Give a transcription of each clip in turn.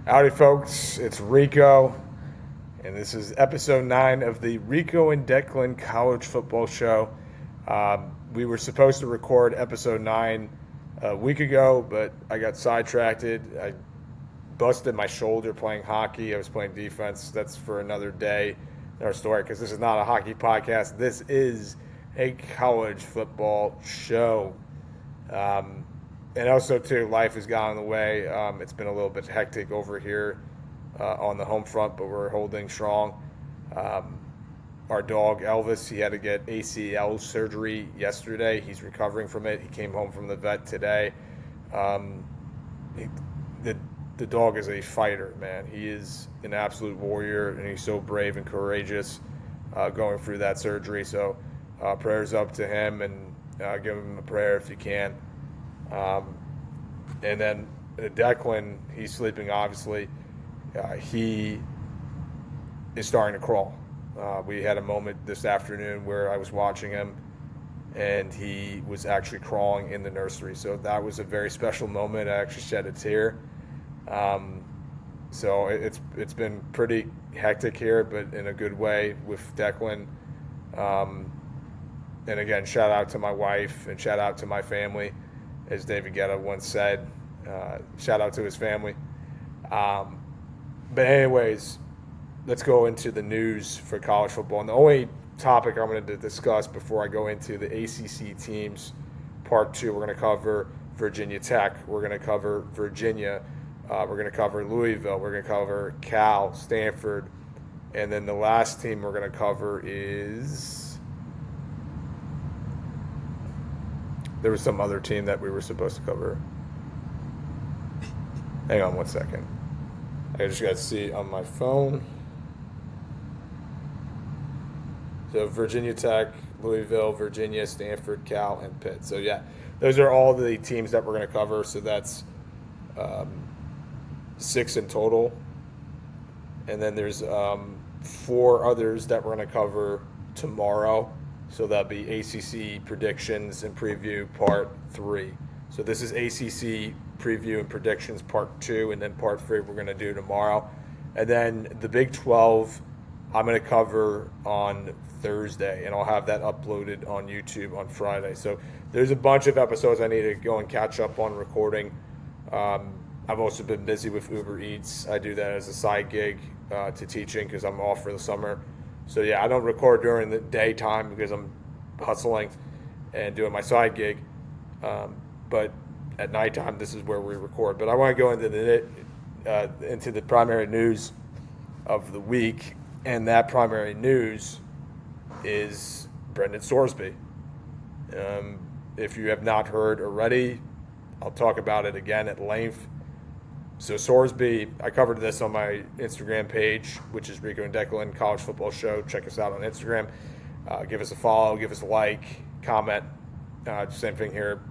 Howdy, folks. It's Rico, and this is episode 9 of the Rico and Declan College Football Show. We were supposed to record episode 9 a week ago, but I got sidetracked. I busted my shoulder playing hockey. I was playing defense. That's for another day in our story, because this is not a hockey podcast. This is a college football show. And also, too, life has gotten in the way. It's been a little bit hectic over here on the home front, but we're holding strong. Our dog, Elvis, he had to get ACL surgery yesterday. He's recovering from it. He came home from the vet today. The dog is a fighter, man. He is an absolute warrior, and he's so brave and courageous going through that surgery. So prayers up to him, and give him a prayer if you can. And then Declan, he's sleeping, obviously. He is starting to crawl. We had a moment this afternoon where I was watching him, and he was actually crawling in the nursery. So that was a very special moment. I actually shed a tear. So it's been pretty hectic here, but in a good way with Declan. And again, shout out to my wife and shout out to my family. As David Guetta once said, shout out to his family. But anyways, let's go into the news for college football. And the only topic I'm going to discuss before I go into the ACC teams, part 2, we're going to cover Virginia Tech. We're going to cover Virginia. We're going to cover Louisville. We're going to cover Cal, Stanford. And then the last team we're going to cover is... There was some other team that we were supposed to cover. Hang on one second. I just got to see on my phone. So Virginia Tech, Louisville, Virginia, Stanford, Cal, and Pitt. So yeah, those are all the teams that we're going to cover. So that's 6 in total. And then there's 4 others that we're going to cover tomorrow. So that'll be ACC Predictions and Preview Part 3. So this is ACC Preview and Predictions Part 2, and then Part 3 we're going to do tomorrow. And then the Big 12 I'm going to cover on Thursday, and I'll have that uploaded on YouTube on Friday. So there's a bunch of episodes I need to go and catch up on recording. I've also been busy with Uber Eats. I do that as a side gig to teaching because I'm off for the summer. So yeah, I don't record during the daytime because I'm hustling and doing my side gig. But at nighttime, this is where we record. But I want to go into the primary news of the week, and that primary news is Brendan Sorsby. If you have not heard already, I'll talk about it again at length. So Sorsby, I covered this on my Instagram page, which is Rico and Declan College Football Show. Check us out on Instagram. Give us a follow, give us a like, comment. Same thing here.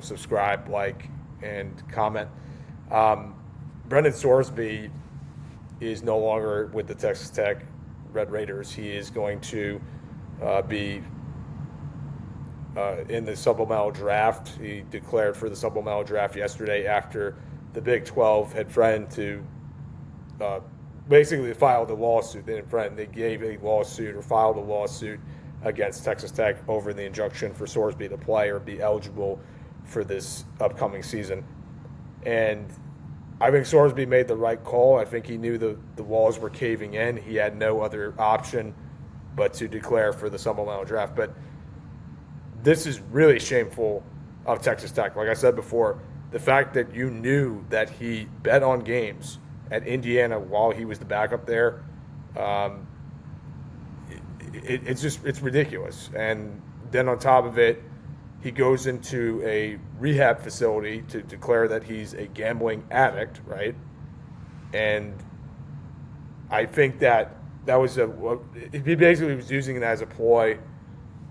Subscribe, like, and comment. Brendan Sorsby is no longer with the Texas Tech Red Raiders. He is going to be in the supplemental draft. He declared for the supplemental draft yesterday after the Big 12 had threatened to basically filed a lawsuit. They didn't threaten, they gave a lawsuit or filed a lawsuit against Texas Tech over the injunction for Sorsby to play or be eligible for this upcoming season. And I think Sorsby made the right call. I think he knew the walls were caving in. He had no other option but to declare for the supplemental draft. But this is really shameful of Texas Tech. Like I said before, the fact that you knew that he bet on games at Indiana while he was the backup there, it's ridiculous. And then on top of it, he goes into a rehab facility to declare that he's a gambling addict, right? And I think that was he basically was using it as a ploy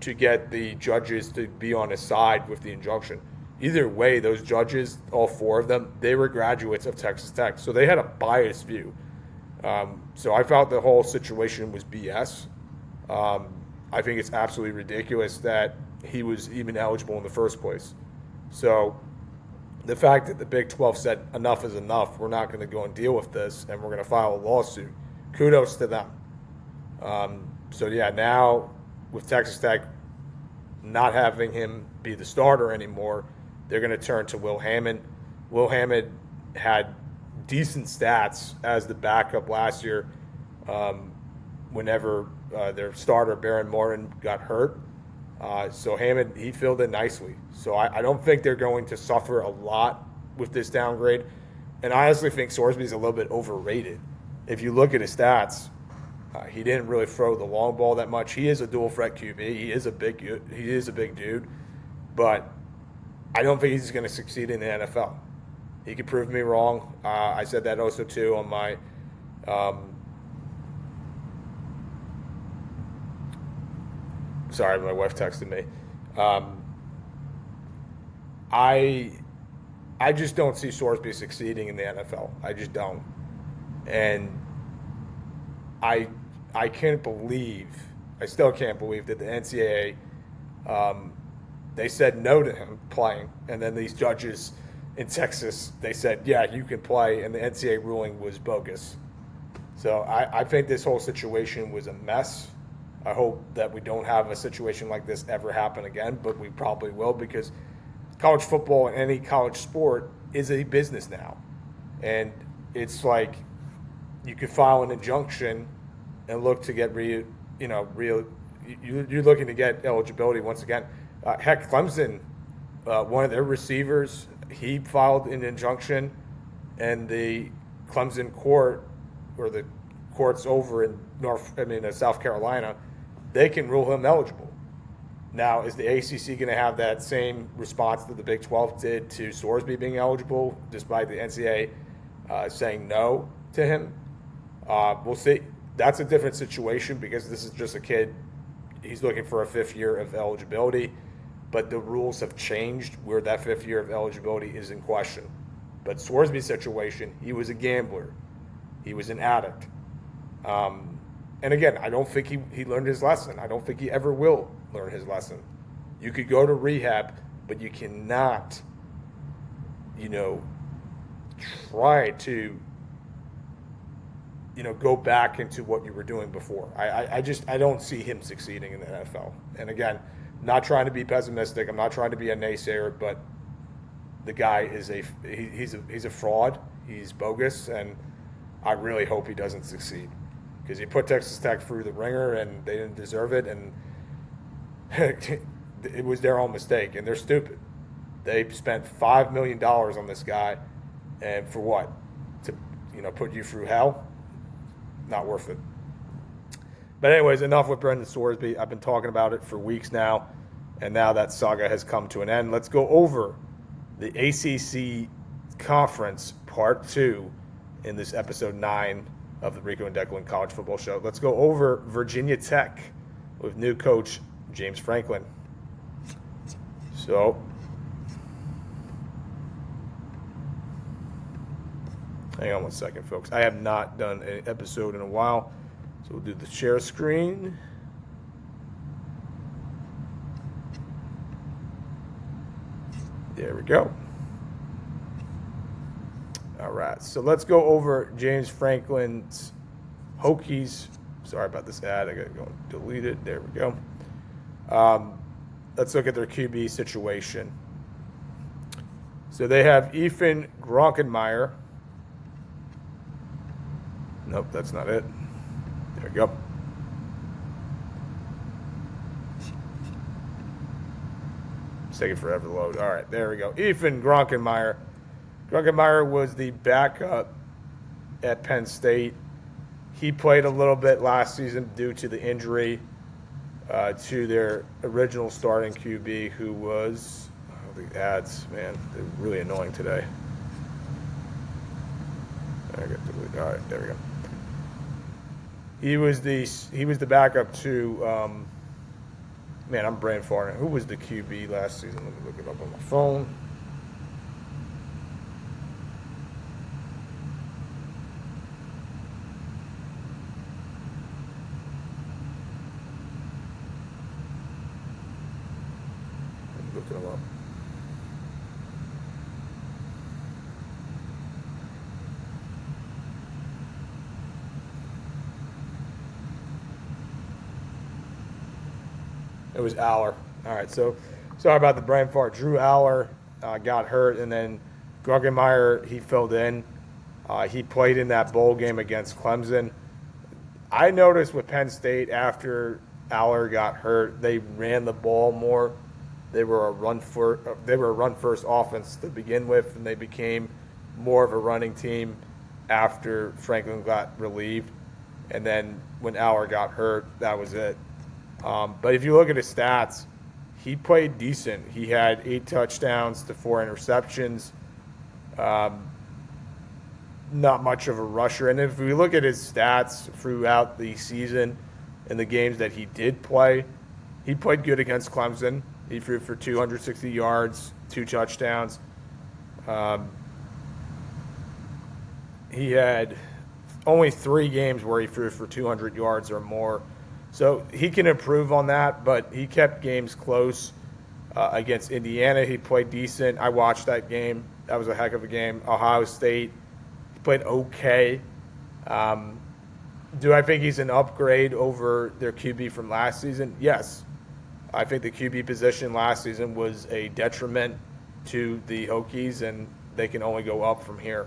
to get the judges to be on his side with the injunction. Either way, those judges, all 4 of them, they were graduates of Texas Tech. So they had a biased view. So I felt the whole situation was BS. I think it's absolutely ridiculous that he was even eligible in the first place. So the fact that the Big 12 said enough is enough, we're not going to go and deal with this, and we're going to file a lawsuit. Kudos to them. So yeah, now with Texas Tech not having him be the starter anymore, they're going to turn to Will Hammond. Will Hammond had decent stats as the backup last year whenever their starter, Baron Morton, got hurt. So Hammond, he filled in nicely. So I don't think they're going to suffer a lot with this downgrade. And I honestly think Sorsby's a little bit overrated. If you look at his stats, he didn't really throw the long ball that much. He is a dual threat QB. He is a big dude, but I don't think he's going to succeed in the NFL. He could prove me wrong. I said that also too on my sorry, my wife texted me. I just don't see Sorsby succeeding in the NFL. I just don't. And I still can't believe that the NCAA, they said no to him playing, and then these judges in Texas, they said, yeah, you can play, and the NCAA ruling was bogus. So I think this whole situation was a mess. I hope that we don't have a situation like this ever happen again, but we probably will, because college football and any college sport is a business now. And it's like you could file an injunction and look to get you're looking to get eligibility once again. Heck, Clemson, one of their receivers, he filed an injunction, and the Clemson court, or the courts over in South Carolina, they can rule him eligible. Now, is the ACC going to have that same response that the Big 12 did to Sorsby being eligible, despite the NCAA saying no to him? We'll see. That's a different situation, because this is just a kid. He's looking for a fifth year of eligibility, but the rules have changed where that fifth year of eligibility is in question. But Sorsby's situation, he was a gambler. He was an addict. And again, I don't think he learned his lesson. I don't think he ever will learn his lesson. You could go to rehab, but you cannot, try to, go back into what you were doing before. I don't see him succeeding in the NFL. And again, not trying to be pessimistic. I'm not trying to be a naysayer, but the guy he's a fraud. He's bogus, and I really hope he doesn't succeed, because he put Texas Tech through the ringer, and they didn't deserve it, and it was their own mistake, and they're stupid. They spent $5 million on this guy, and for what? To put you through hell? Not worth it. But anyways, enough with Brendan Sorsby. I've been talking about it for weeks now, and now that saga has come to an end. Let's go over the ACC Conference Part 2 in this episode 9 of the Rico and Declan College Football Show. Let's go over Virginia Tech with new coach James Franklin. So, hang on one second, folks. I have not done an episode in a while, so we'll do the share screen. There we go. All right, so let's go over James Franklin's Hokies. Sorry about this ad. I got to go and delete it. There we go. Let's look at their QB situation. So they have Ethan Gronkenmeyer. Nope, that's not it. There we go. It's taking forever to load. All right, there we go. Ethan Gronkenmeyer. Gronkenmeyer was the backup at Penn State. He played a little bit last season due to the injury to their original starting QB, who was, the ads, man, they're really annoying today. All right, there we go. He was the backup to, man, I'm brain farting. Who was the QB last season? Let me look it up on my phone. It was Aller. All right, so sorry about the brain fart. Drew Aller got hurt, and then Guggenmeyer, he filled in. He played in that bowl game against Clemson. I noticed with Penn State after Aller got hurt, they ran the ball more. They were a run first offense to begin with, and they became more of a running team after Franklin got relieved. And then when Aller got hurt, that was it. But if you look at his stats, he played decent. He had 8 touchdowns to 4 interceptions. Not much of a rusher. And if we look at his stats throughout the season and the games that he did play, he played good against Clemson. He threw for 260 yards, 2 touchdowns. He had only 3 games where he threw for 200 yards or more. So he can improve on that, but he kept games close. Against Indiana, he played decent. I watched that game. That was a heck of a game. Ohio State, he played okay. Do I think he's an upgrade over their QB from last season? Yes. I think the QB position last season was a detriment to the Hokies, and they can only go up from here.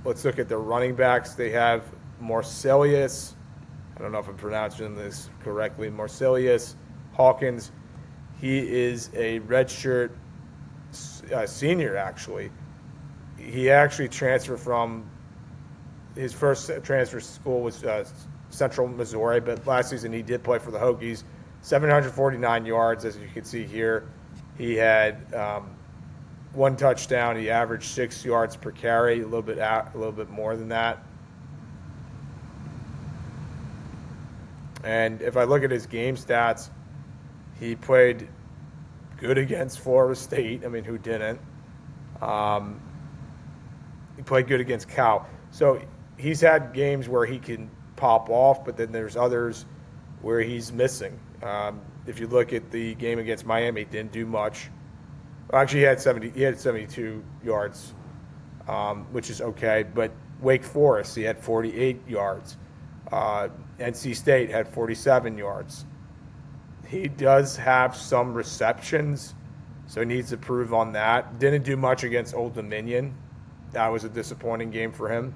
Let's look at the running backs. They have Marsilius. I don't know if I'm pronouncing this correctly. Marsilius Hawkins. He is a redshirt senior, actually. He actually transferred from his first transfer school was Central Missouri, but last season he did play for the Hokies. 749 yards, as you can see here. He had 1 touchdown. He averaged 6 yards per carry, a little bit more than that. And if I look at his game stats, he played good against Florida State. I mean, who didn't? He played good against Cal. So he's had games where he can pop off, but then there's others where he's missing. If you look at the game against Miami, he didn't do much. Well, actually, he had 72 yards, which is okay. But Wake Forest, he had 48 yards. NC State had 47 yards. He does have some receptions, so he needs to improve on that. Didn't do much against Old Dominion. That was a disappointing game for him.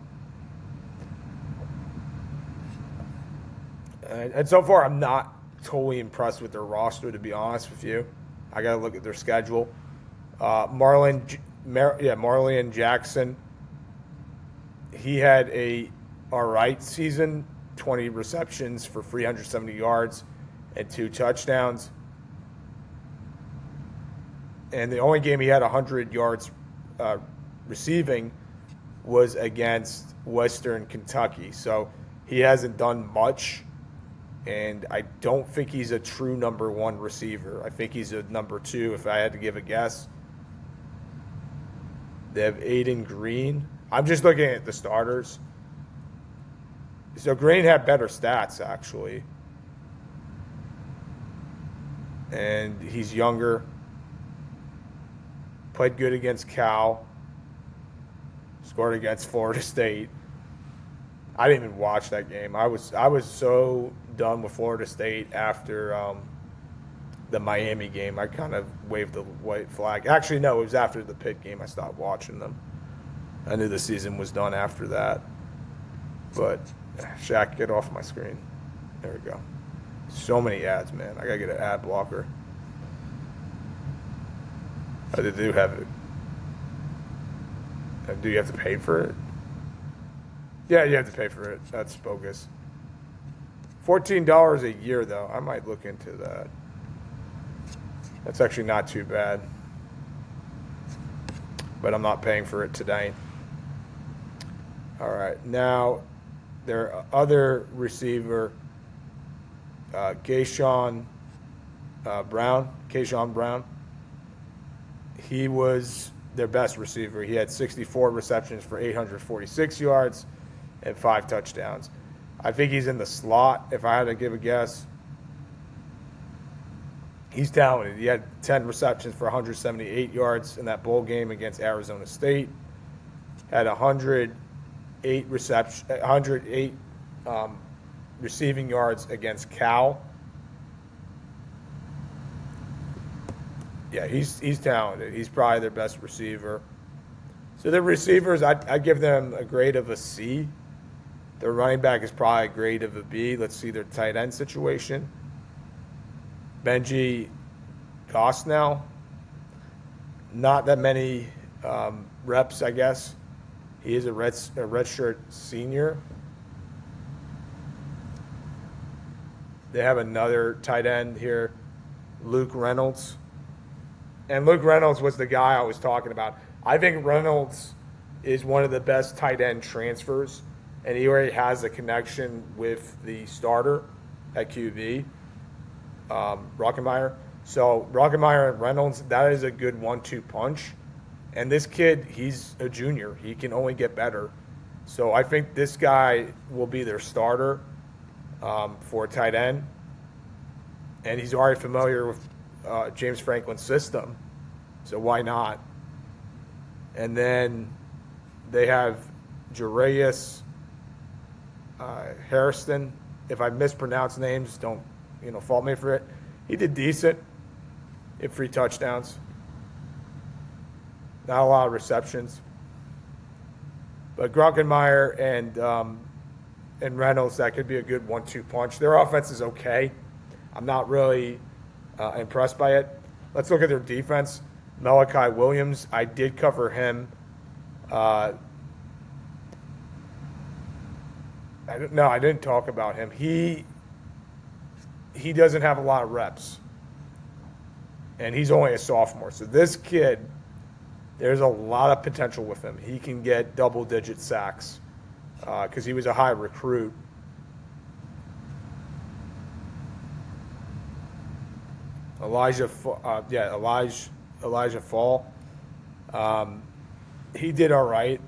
And so far, I'm not totally impressed with their roster, to be honest with you. I got to look at their schedule. Marlon Jackson, he had a all right season, 20 receptions for 370 yards and 2 touchdowns. And the only game he had 100 yards receiving was against Western Kentucky. So he hasn't done much, and I don't think he's a true number 1 receiver. I think he's a number 2 if I had to give a guess. They have Aiden Green. I'm just looking at the starters. So Green had better stats, actually. And he's younger. Played good against Cal. Scored against Florida State. I didn't even watch that game. I was so done with Florida State after the Miami game. I kind of waved the white flag. Actually, no, it was after the Pitt game I stopped watching them. I knew the season was done after that. But, Shaq, get off my screen. There we go. So many ads, man. I got to get an ad blocker. Oh, they do have it. Do you have to pay for it? Yeah, you have to pay for it. That's bogus. $14 a year, though. I might look into that. That's actually not too bad. But I'm not paying for it today. All right. Now, their other receiver, Keyshawn Brown. He was their best receiver. He had 64 receptions for 846 yards and 5 touchdowns. I think he's in the slot, if I had to give a guess. He's talented. He had 10 receptions for 178 yards in that bowl game against Arizona State. Had 108 receiving yards against Cal. Yeah, he's talented. He's probably their best receiver. So the receivers, I give them a grade of a C. Their running back is probably a grade of a B. Let's see their tight end situation. Benji Gosnell, not that many reps, I guess. He is a redshirt senior. They have another tight end here, Luke Reynolds. And Luke Reynolds was the guy I was talking about. I think Reynolds is one of the best tight end transfers, and he already has a connection with the starter at QB, Rockenmeyer. So Rockenmeyer and Reynolds, that is a good 1-2 punch. And this kid, he's a junior. He can only get better. So I think this guy will be their starter for a tight end. And he's already familiar with James Franklin's system. So why not? And then they have Jarius Harrison. If I mispronounce names, don't fault me for it. He did decent. He had 3 touchdowns. Not a lot of receptions. But Grockenmeyer and Reynolds, that could be a good 1-2 punch. Their offense is okay. I'm not really impressed by it. Let's look at their defense. Malachi Williams, I did cover him. I didn't talk about him. He doesn't have a lot of reps. And he's only a sophomore. So this kid, there's a lot of potential with him. He can get double-digit sacks because he was a high recruit. Elijah Fall. He did all right.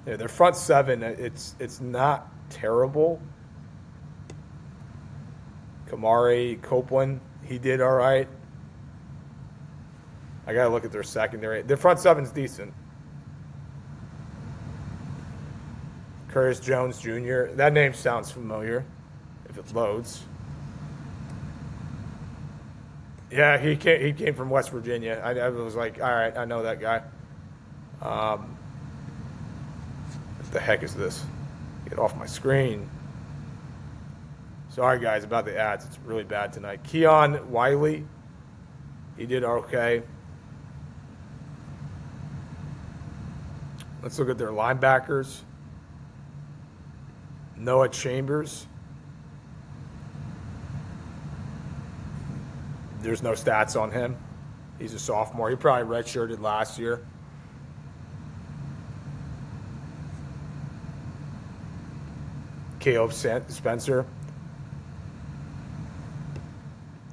Yeah, their front seven, it's not terrible. Kamari Copeland, he did all right. I got to look at their secondary. Their front seven's decent. Curtis Jones Jr., that name sounds familiar if it loads. Yeah, he came from West Virginia. I was like, all right, I know that guy. What the heck is this? Get off my screen. Sorry, guys, about the ads. It's really bad tonight. Keon Wiley, he did okay. Let's look at their linebackers. Noah Chambers. There's no stats on him. He's a sophomore. He probably redshirted last year. Caleb Spencer.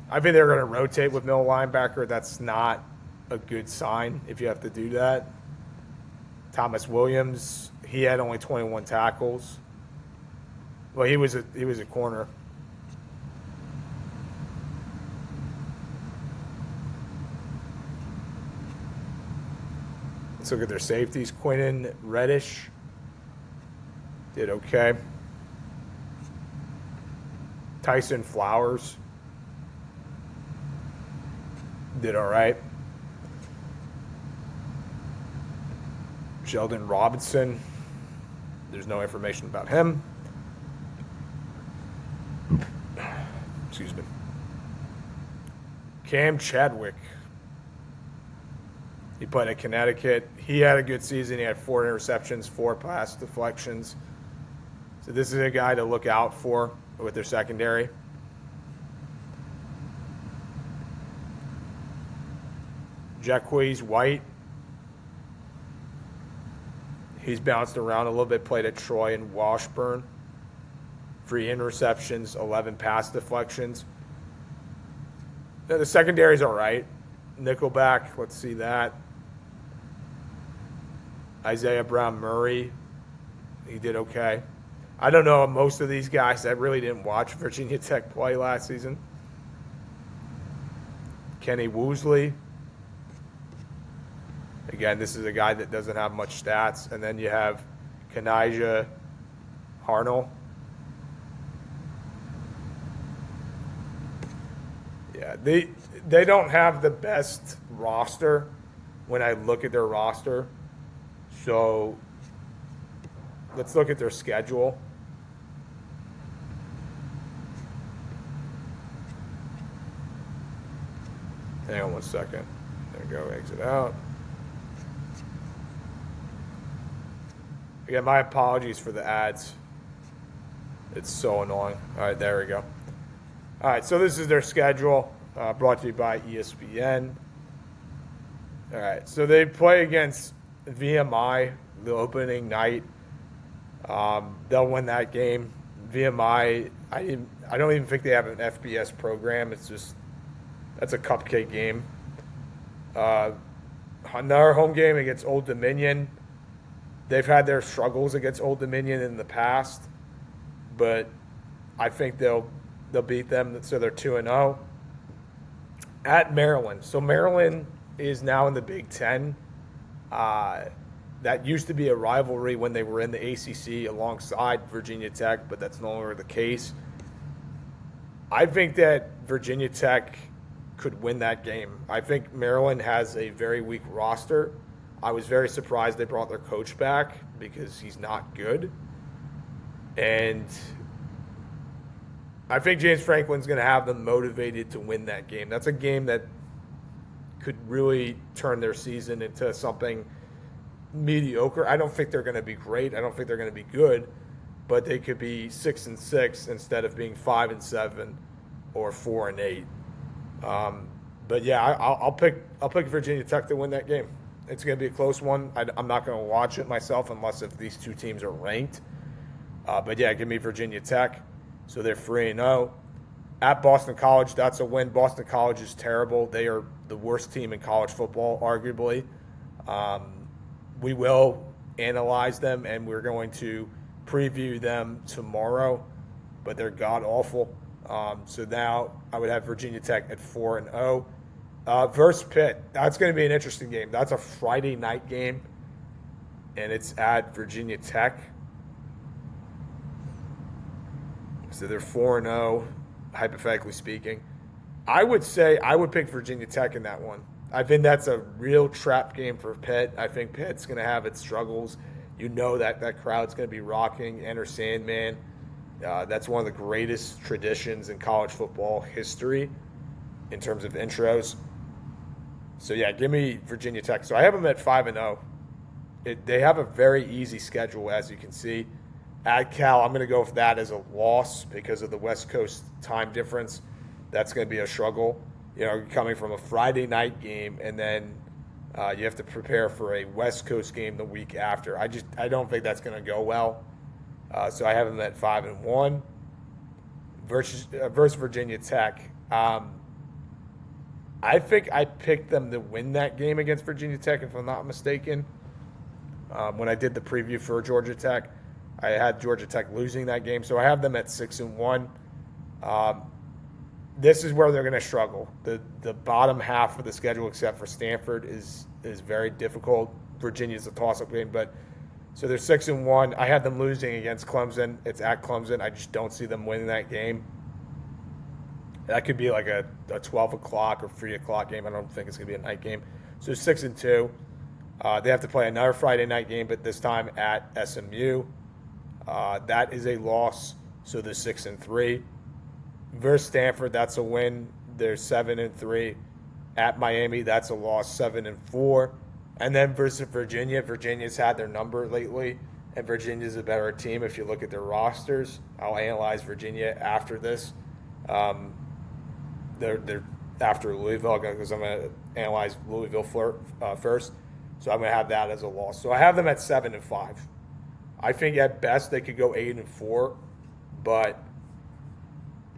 I think they're going to rotate with middle linebacker. That's not a good sign if you have to do that. Thomas Williams, he had only 21 tackles. Well, he was a corner. Let's look at their safeties. Quinnen Reddish did okay. Tyson Flowers did all right. Sheldon Robinson, there's no information about him. Excuse me. Cam Chadwick, he played at Connecticut. He had a good season. He had 4 interceptions, 4 pass deflections. So this is a guy to look out for with their secondary. Jacquez White, he's bounced around a little bit, played at Troy and Washburn. 3 interceptions, 11 pass deflections. Now, the secondary's all right. Nickelback, let's see that. Isaiah Brown Murray, he did okay. I don't know most of these guys. I really didn't watch Virginia Tech play last season. Kenny Woosley. Again, this is a guy that doesn't have much stats. And then you have Kanijah Harnell. Yeah, they don't have the best roster when I look at their roster. So let's look at their schedule. Hang on one second. There we go, exit out. Again, my apologies for the ads. It's so annoying. All right, there we go. All right, so this is their schedule, brought to you by ESPN. All right, so they play against VMI the opening night. They'll win that game. VMI, I don't even think they have an FBS program. It's just, that's a cupcake game. Another home game against Old Dominion. They've had their struggles against Old Dominion in the past, but I think they'll beat them, so they're 2-0. At Maryland. So Maryland is now in the Big Ten. That used to be a rivalry when they were in the ACC alongside Virginia Tech, but that's no longer the case. I think that Virginia Tech could win that game. I think Maryland has a very weak roster. I was very surprised they brought their coach back because he's not good. And I think James Franklin's going to have them motivated to win that game. That's a game that could really turn their season into something mediocre. I don't think they're going to be great. I don't think they're going to be good, but they could be 6-6 instead of being 5-7 or 4-8. But yeah, I'll pick Virginia Tech to win that game. It's going to be a close one. I'm not going to watch it myself unless if these two teams are ranked. But yeah, give me Virginia Tech. So they're 3-0. At Boston College, that's a win. Boston College is terrible. They are the worst team in college football, arguably. We will analyze them, and we're going to preview them tomorrow, but they're god-awful. So now I would have Virginia Tech at 4-0. Versus Pitt, that's going to be an interesting game. That's a Friday night game, and it's at Virginia Tech. So they're 4-0, hypothetically speaking. I would say I would pick Virginia Tech in that one. I think that's a real trap game for Pitt. I think Pitt's going to have its struggles. You know that crowd's going to be rocking. Enter Sandman. That's one of the greatest traditions in college football history in terms of intros. So, yeah, give me Virginia Tech. So I have them at 5-0. They have a very easy schedule, as you can see. At Cal, I'm going to go with that as a loss because of the West Coast time difference. That's going to be a struggle. You know, coming from a Friday night game, and then you have to prepare for a West Coast game the week after. I don't think that's going to go well. So I have them at 5-1 versus Virginia Tech. I think I picked them to win that game against Virginia Tech, if I'm not mistaken. When I did the preview for Georgia Tech, I had Georgia Tech losing that game, so I have them at 6-1. This is where they're going to struggle. The bottom half of the schedule, except for Stanford, is very difficult. Virginia's a toss-up game, but so they're 6-1. I had them losing against Clemson. It's at Clemson. I just don't see them winning that game. That could be like a 12 o'clock or 3 o'clock game. I don't think it's going to be a night game. So 6-2. They have to play another Friday night game, but this time at SMU. That is a loss, so they're 6-3. Versus Stanford, that's a win. They're 7-3. At Miami, that's a loss, 7-4. And then versus Virginia, Virginia's had their number lately, and Virginia's a better team if you look at their rosters. I'll analyze Virginia after this. They're after Louisville because I'm going to analyze Louisville first. So I'm going to have that as a loss. So I have them at 7-5. I think at best they could go 8-4, but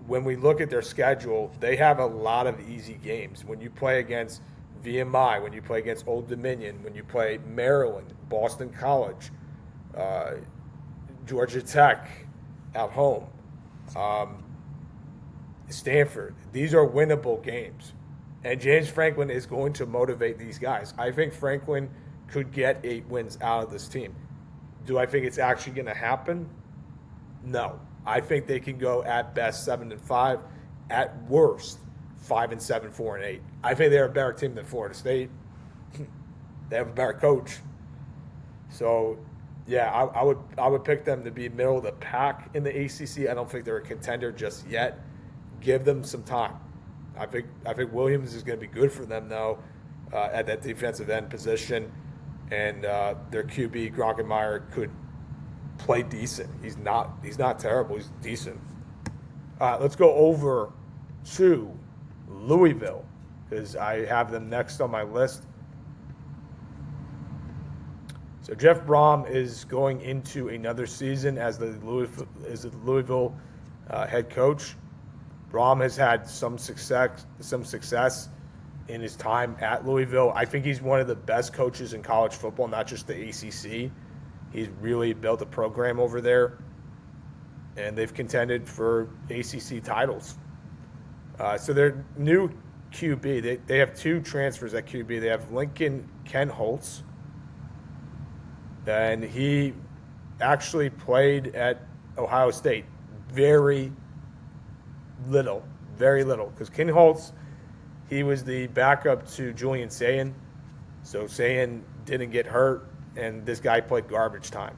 when we look at their schedule, they have a lot of easy games. When you play against VMI, when you play against Old Dominion, when you play Maryland, Boston College, Georgia Tech at home, Stanford, these are winnable games. And James Franklin is going to motivate these guys. I think Franklin could get 8 wins out of this team. Do I think it's actually going to happen? No. I think they can go at best 7-5, at worst 5-7, 4-8. I think they're a better team than Florida State. They have a better coach. So, yeah, I would pick them to be middle of the pack in the ACC. I don't think they're a contender just yet. Give them some time. I think Williams is going to be good for them though at that defensive end position, and their QB Gronkenmeyer could play decent. He's not terrible. He's decent. Let's go over to Louisville because I have them next on my list. So Jeff Brom is going into another season as the Louisville head coach. Brom has had some success in his time at Louisville. I think he's one of the best coaches in college football, not just the ACC. He's really built a program over there, and they've contended for ACC titles. So their new QB, they have two transfers at QB. They have Lincoln Kenholtz, and he actually played at Ohio State very little, because Kenholtz, he was the backup to Julian Sayin, so Sayin didn't get hurt, and this guy played garbage time.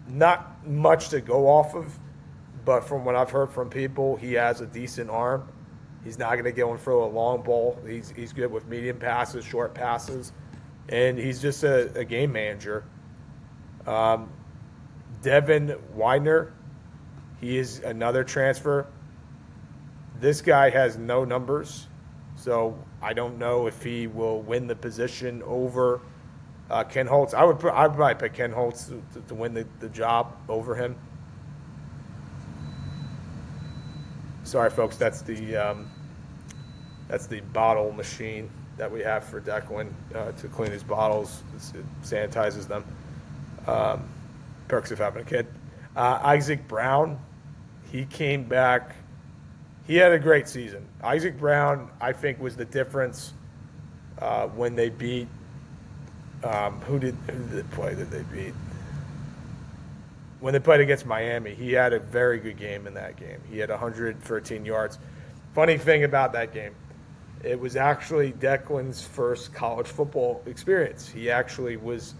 Not much to go off of, but from what I've heard from people, he has a decent arm. He's not going to go and throw a long ball. He's good with medium passes, short passes, and he's just a game manager. Devin Widener, he is another transfer. This guy has no numbers, so I don't know if he will win the position over Kenholtz. I'd probably pick Kenholtz to win the job over him. Sorry, folks, that's the bottle machine that we have for Declan to clean his bottles. It sanitizes them. Perks of having a kid. Isaac Brown, he came back. He had a great season. Isaac Brown, I think, was the difference when they beat. Who did they play that they beat? When they played against Miami, he had a very good game in that game. He had 113 yards. Funny thing about that game, it was actually Declan's first college football experience. He actually was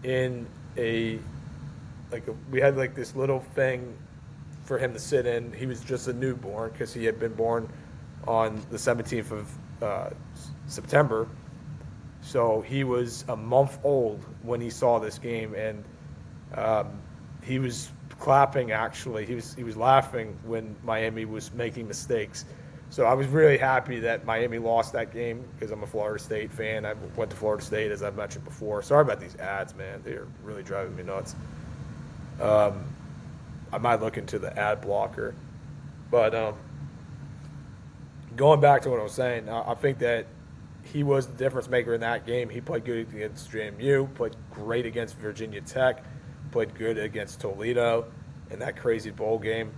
in we had like this little thing for him to sit in. He was just a newborn because he had been born on the 17th of September. So he was a month old when he saw this game, and he was clapping. Actually, he was laughing when Miami was making mistakes. So I was really happy that Miami lost that game because I'm a Florida State fan. I went to Florida State, as I've mentioned before. Sorry about these ads, man. They're really driving me nuts. I might look into the ad blocker. But going back to what I was saying, I think that he was the difference maker in that game. He played good against JMU, played great against Virginia Tech, played good against Toledo in that crazy bowl game.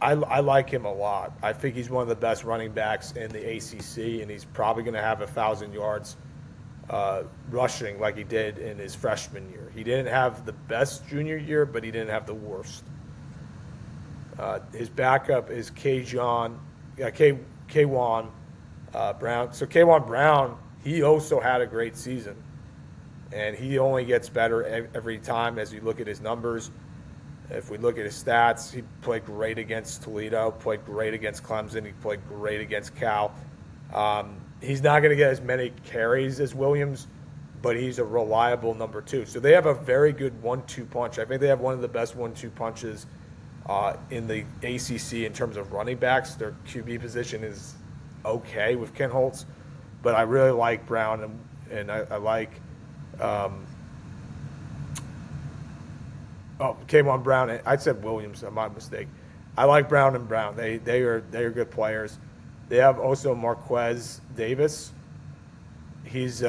I like him a lot. I think he's one of the best running backs in the ACC, and he's probably going to have 1,000 yards rushing like he did in his freshman year. He didn't have the best junior year, but he didn't have the worst. His backup is K'Wan Brown. So K'Wan Brown, he also had a great season, and he only gets better every time as you look at his numbers. If we look at his stats, he played great against Toledo, played great against Clemson, he played great against Cal. He's not going to get as many carries as Williams, but he's a reliable number two. So they have a very good 1-2 punch. I think they have one of the best 1-2 punches in the ACC in terms of running backs. Their QB position is okay with Kenholtz, but I really like Brown, and I like K'Wan Brown. I said Williams. My mistake. I like Brown and Brown. They are good players. They have also Marquez Davis. He's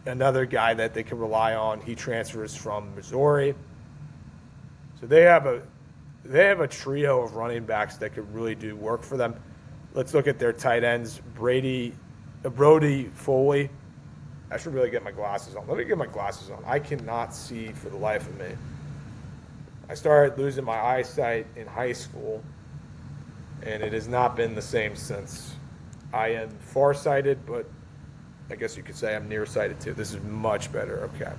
another guy that they can rely on. He transfers from Missouri. So they have a trio of running backs that could really do work for them. Let's look at their tight ends. Brody Foley. I should really get my glasses on. Let me get my glasses on. I cannot see for the life of me. I started losing my eyesight in high school, and it has not been the same since. I am farsighted, but I guess you could say I'm nearsighted too. This is much better. Okay.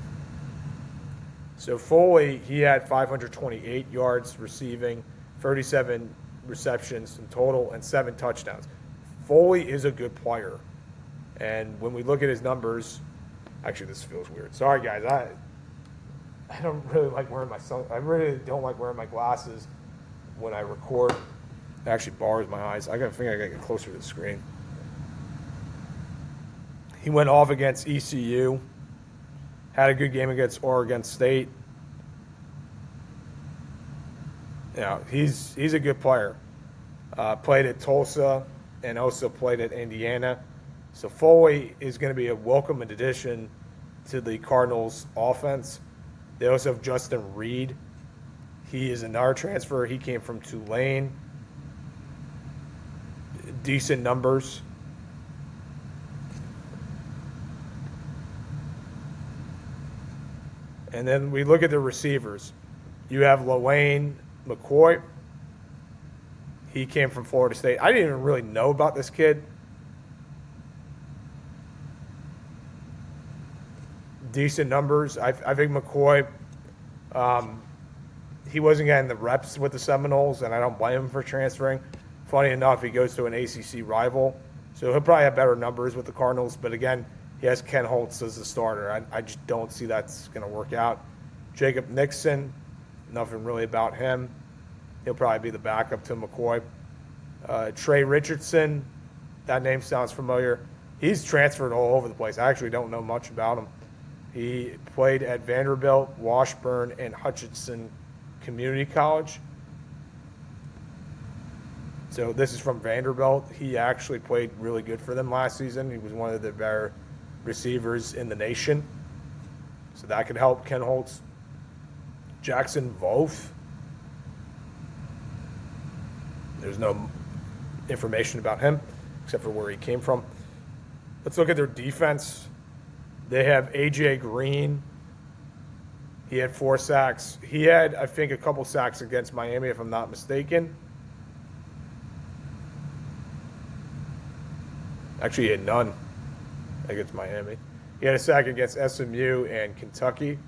So Foley, he had 528 yards receiving, 37 receptions in total, and 7 touchdowns. Foley is a good player. And when we look at his numbers, actually this feels weird. Sorry guys, I don't really like wearing I really don't like wearing my glasses when I record. It actually bars my eyes. I think I gotta get closer to the screen. He went off against ECU. Had a good game against Oregon State. Yeah, he's a good player. Played at Tulsa and also played at Indiana. So Foley is going to be a welcome addition to the Cardinals' offense. They also have Justin Reed. He is another transfer. He came from Tulane. Decent numbers. And then we look at the receivers. You have LaWayne McCoy. He came from Florida State. I didn't even really know about this kid. Decent numbers. I think McCoy, he wasn't getting the reps with the Seminoles, and I don't blame him for transferring. Funny enough, he goes to an ACC rival, so he'll probably have better numbers with the Cardinals. But again, he has Ken Holtz as the starter. I just don't see that's going to work out. Jacob Nixon, nothing really about him. He'll probably be the backup to McCoy. Trey Richardson, that name sounds familiar. He's transferred all over the place. I actually don't know much about him. He played at Vanderbilt, Washburn, and Hutchinson Community College. So this is from Vanderbilt. He actually played really good for them last season. He was one of the better receivers in the nation. So that could help Ken Holtz. Jackson Voth. There's no information about him except for where he came from. Let's look at their defense. They have A.J. Green. He had 4 sacks. He had, I think, a couple sacks against Miami, if I'm not mistaken. Actually, he had none against Miami. He had a sack against SMU and Kentucky.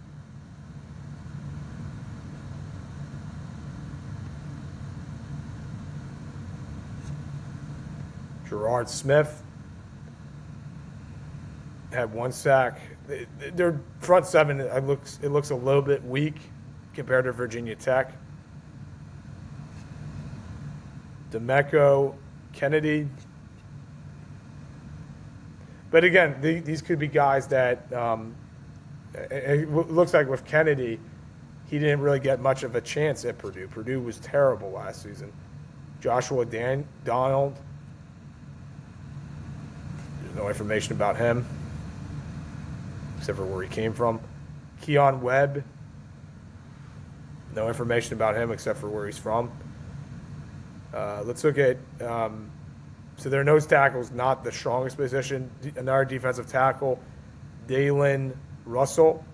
Gerard Smith had 1 sack. Their front 7, it looks a little bit weak compared to Virginia Tech. DeMeco, Kennedy. But again, these could be guys that it looks like with Kennedy, he didn't really get much of a chance at Purdue. Purdue was terrible last season. Joshua Donald. There's no information about him except for where he came from. Keon Webb. No information about him except for where he's from. Let's look at so their nose tackle is not the strongest position. Another defensive tackle, Dalen Russell.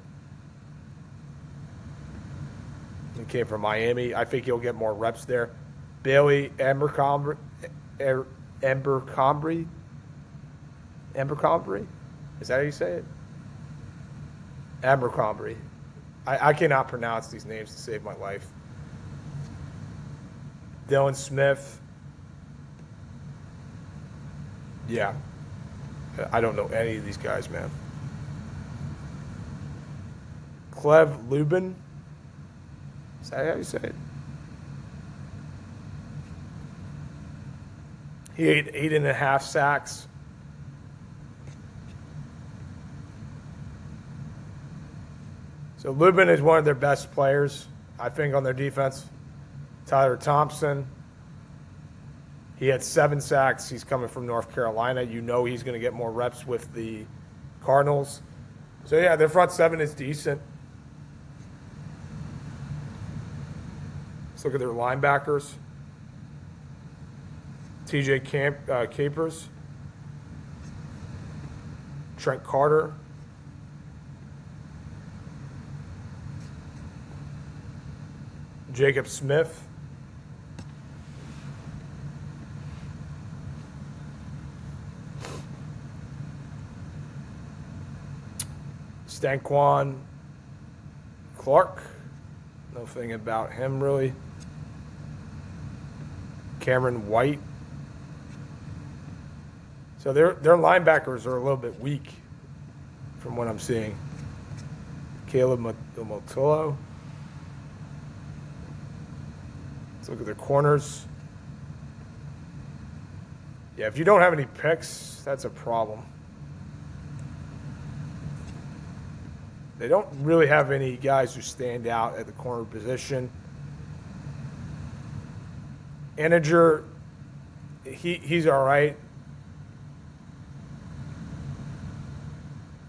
He came from Miami. I think he'll get more reps there. Bailey Abercrombie. Is that how you say it? Abercrombie. I cannot pronounce these names to save my life. Dylan Smith. Yeah. I don't know any of these guys, man. Clev Lubin. Is that how you say it? He had 8.5 sacks. So Lubin is one of their best players, I think, on their defense. Tyler Thompson. He had 7 sacks. He's coming from North Carolina. You know he's going to get more reps with the Cardinals. So, yeah, their front 7 is decent. Let's look at their linebackers. TJ Capers. Trent Carter. Jacob Smith. Stanquan Clark. Nothing about him really. Cameron White. So their linebackers are a little bit weak from what I'm seeing. Caleb Motullo. Let's look at their corners. Yeah, if you don't have any picks, that's a problem. They don't really have any guys who stand out at the corner position. Eniger, he's all right.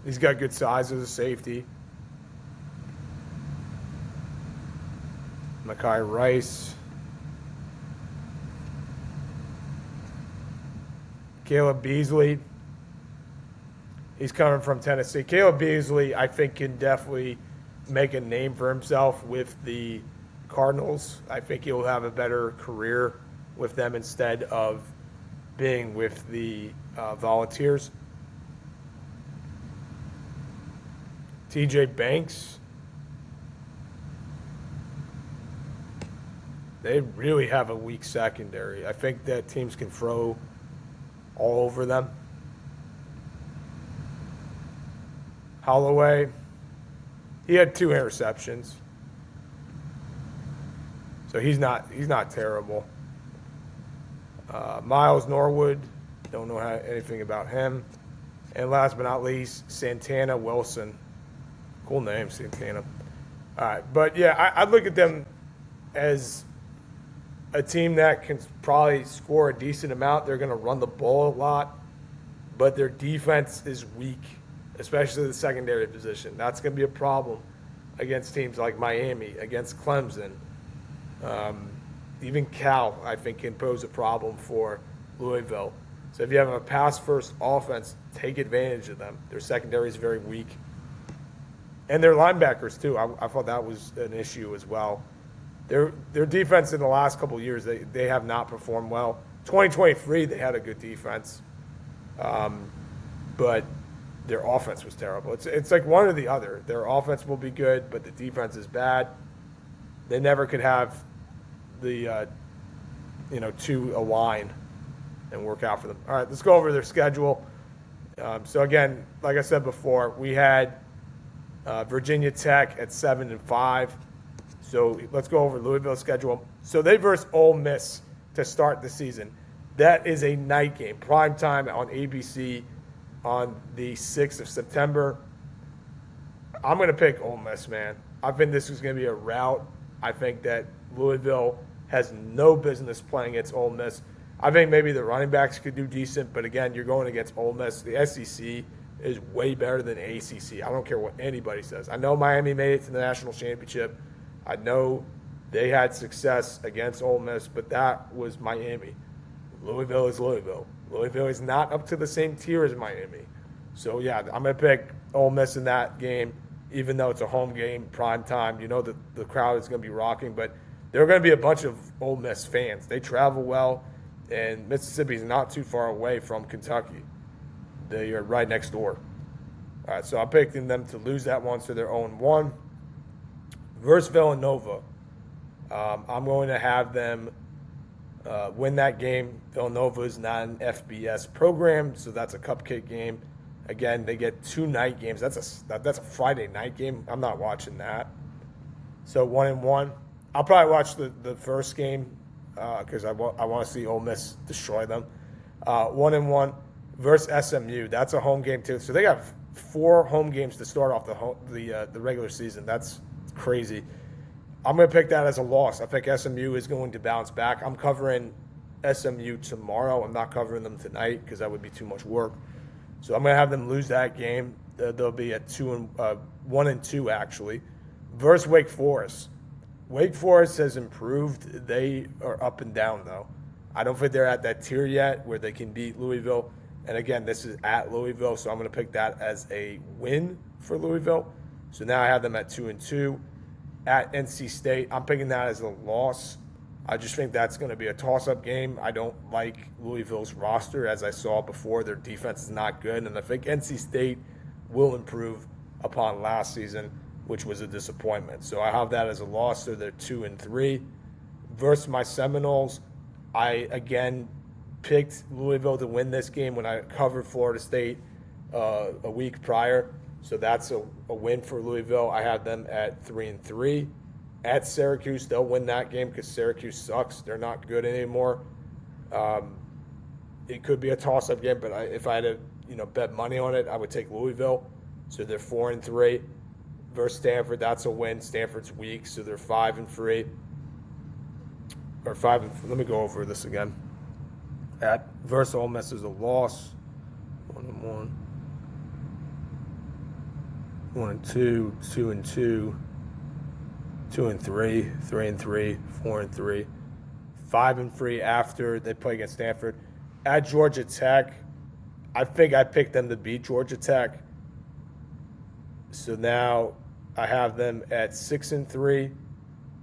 He's got good size as a safety. Mekhi Rice. Caleb Beasley. He's coming from Tennessee. Caleb Beasley, I think, can definitely make a name for himself with the Cardinals. I think he'll have a better career with them instead of being with the Volunteers. TJ Banks. They really have a weak secondary. I think that teams can throw all over them. Holloway, he had 2 interceptions, so he's not terrible. Miles Norwood, don't know anything about him. And last but not least, Santana Wilson. Cool name, Santana. All right, but yeah, I'd look at them as a team that can probably score a decent amount. They're going to run the ball a lot, but their defense is weak, especially the secondary position. That's going to be a problem against teams like Miami, against Clemson. Even Cal, I think, can pose a problem for Louisville. So if you have a pass-first offense, take advantage of them. Their secondary is very weak. And their linebackers, too. I thought that was an issue as well. Their defense in the last couple of years, they have not performed well. 2023, they had a good defense. But their offense was terrible. It's like one or the other. Their offense will be good, but the defense is bad. They never could have the two align and work out for them. All right, let's go over their schedule. So again, like I said before, we had Virginia Tech at 7-5. So let's go over Louisville's schedule. So they versus Ole Miss to start the season. That is a night game, prime time on ABC on the 6th of September. I'm going to pick Ole Miss, man. I think this is going to be a rout. I think that Louisville has no business playing against Ole Miss. I think maybe the running backs could do decent, but again, you're going against Ole Miss. The SEC is way better than ACC. I don't care what anybody says. I know Miami made it to the national championship. I know they had success against Ole Miss, but that was Miami. Louisville is Louisville. Louisville is not up to the same tier as Miami. So, yeah, I'm going to pick Ole Miss in that game, even though it's a home game, prime time. You know that the crowd is going to be rocking, but there are going to be a bunch of Ole Miss fans. They travel well, and Mississippi is not too far away from Kentucky. They are right next door. All right, so I'm picking them to lose that one, so they're 0-1. Versus Villanova, I'm going to have them win that game. Villanova is not an FBS program, so that's a cupcake game. Again, they get 2 night games. That's a Friday night game. I'm not watching that. So 1-1. I'll probably watch the first game because I want to see Ole Miss destroy them. 1-1 versus SMU. That's a home game too. So they got 4 home games to start off the regular season. That's crazy. I'm going to pick that as a loss. I think SMU is going to bounce back. I'm covering SMU tomorrow. I'm not covering them tonight because that would be too much work. So I'm going to have them lose that game. They'll be at 1-2 actually. Versus Wake Forest. Wake Forest has improved. They are up and down though. I don't think they're at that tier yet where they can beat Louisville. And again, this is at Louisville, so I'm going to pick that as a win for Louisville. So now I have them at 2-2. at NC State. I'm picking that as a loss. I just think that's going to be a toss-up game. I don't like Louisville's roster. As I saw before, their defense is not good, and I think NC State will improve upon last season, which was a disappointment. So I have that as a loss. So they're 2-3. Versus my Seminoles, I again picked Louisville to win this game when I covered Florida State a week prior. So that's a win for Louisville. I have them at 3-3. At Syracuse, they'll win that game because Syracuse sucks. They're not good anymore. It could be a toss-up game, but if I had to, bet money on it, I would take Louisville. So they're 4-3. Versus Stanford, that's a win. Stanford's weak, so they're 5-3. Or 5. Let me go over this again. At versus Ole Miss is a loss. 1-1. 1-2. 2-2. 2-3, 3-3, 4-3, 5-3 after they play against Stanford. At Georgia Tech, I think I picked them to beat Georgia Tech. So now I have them at 6-3.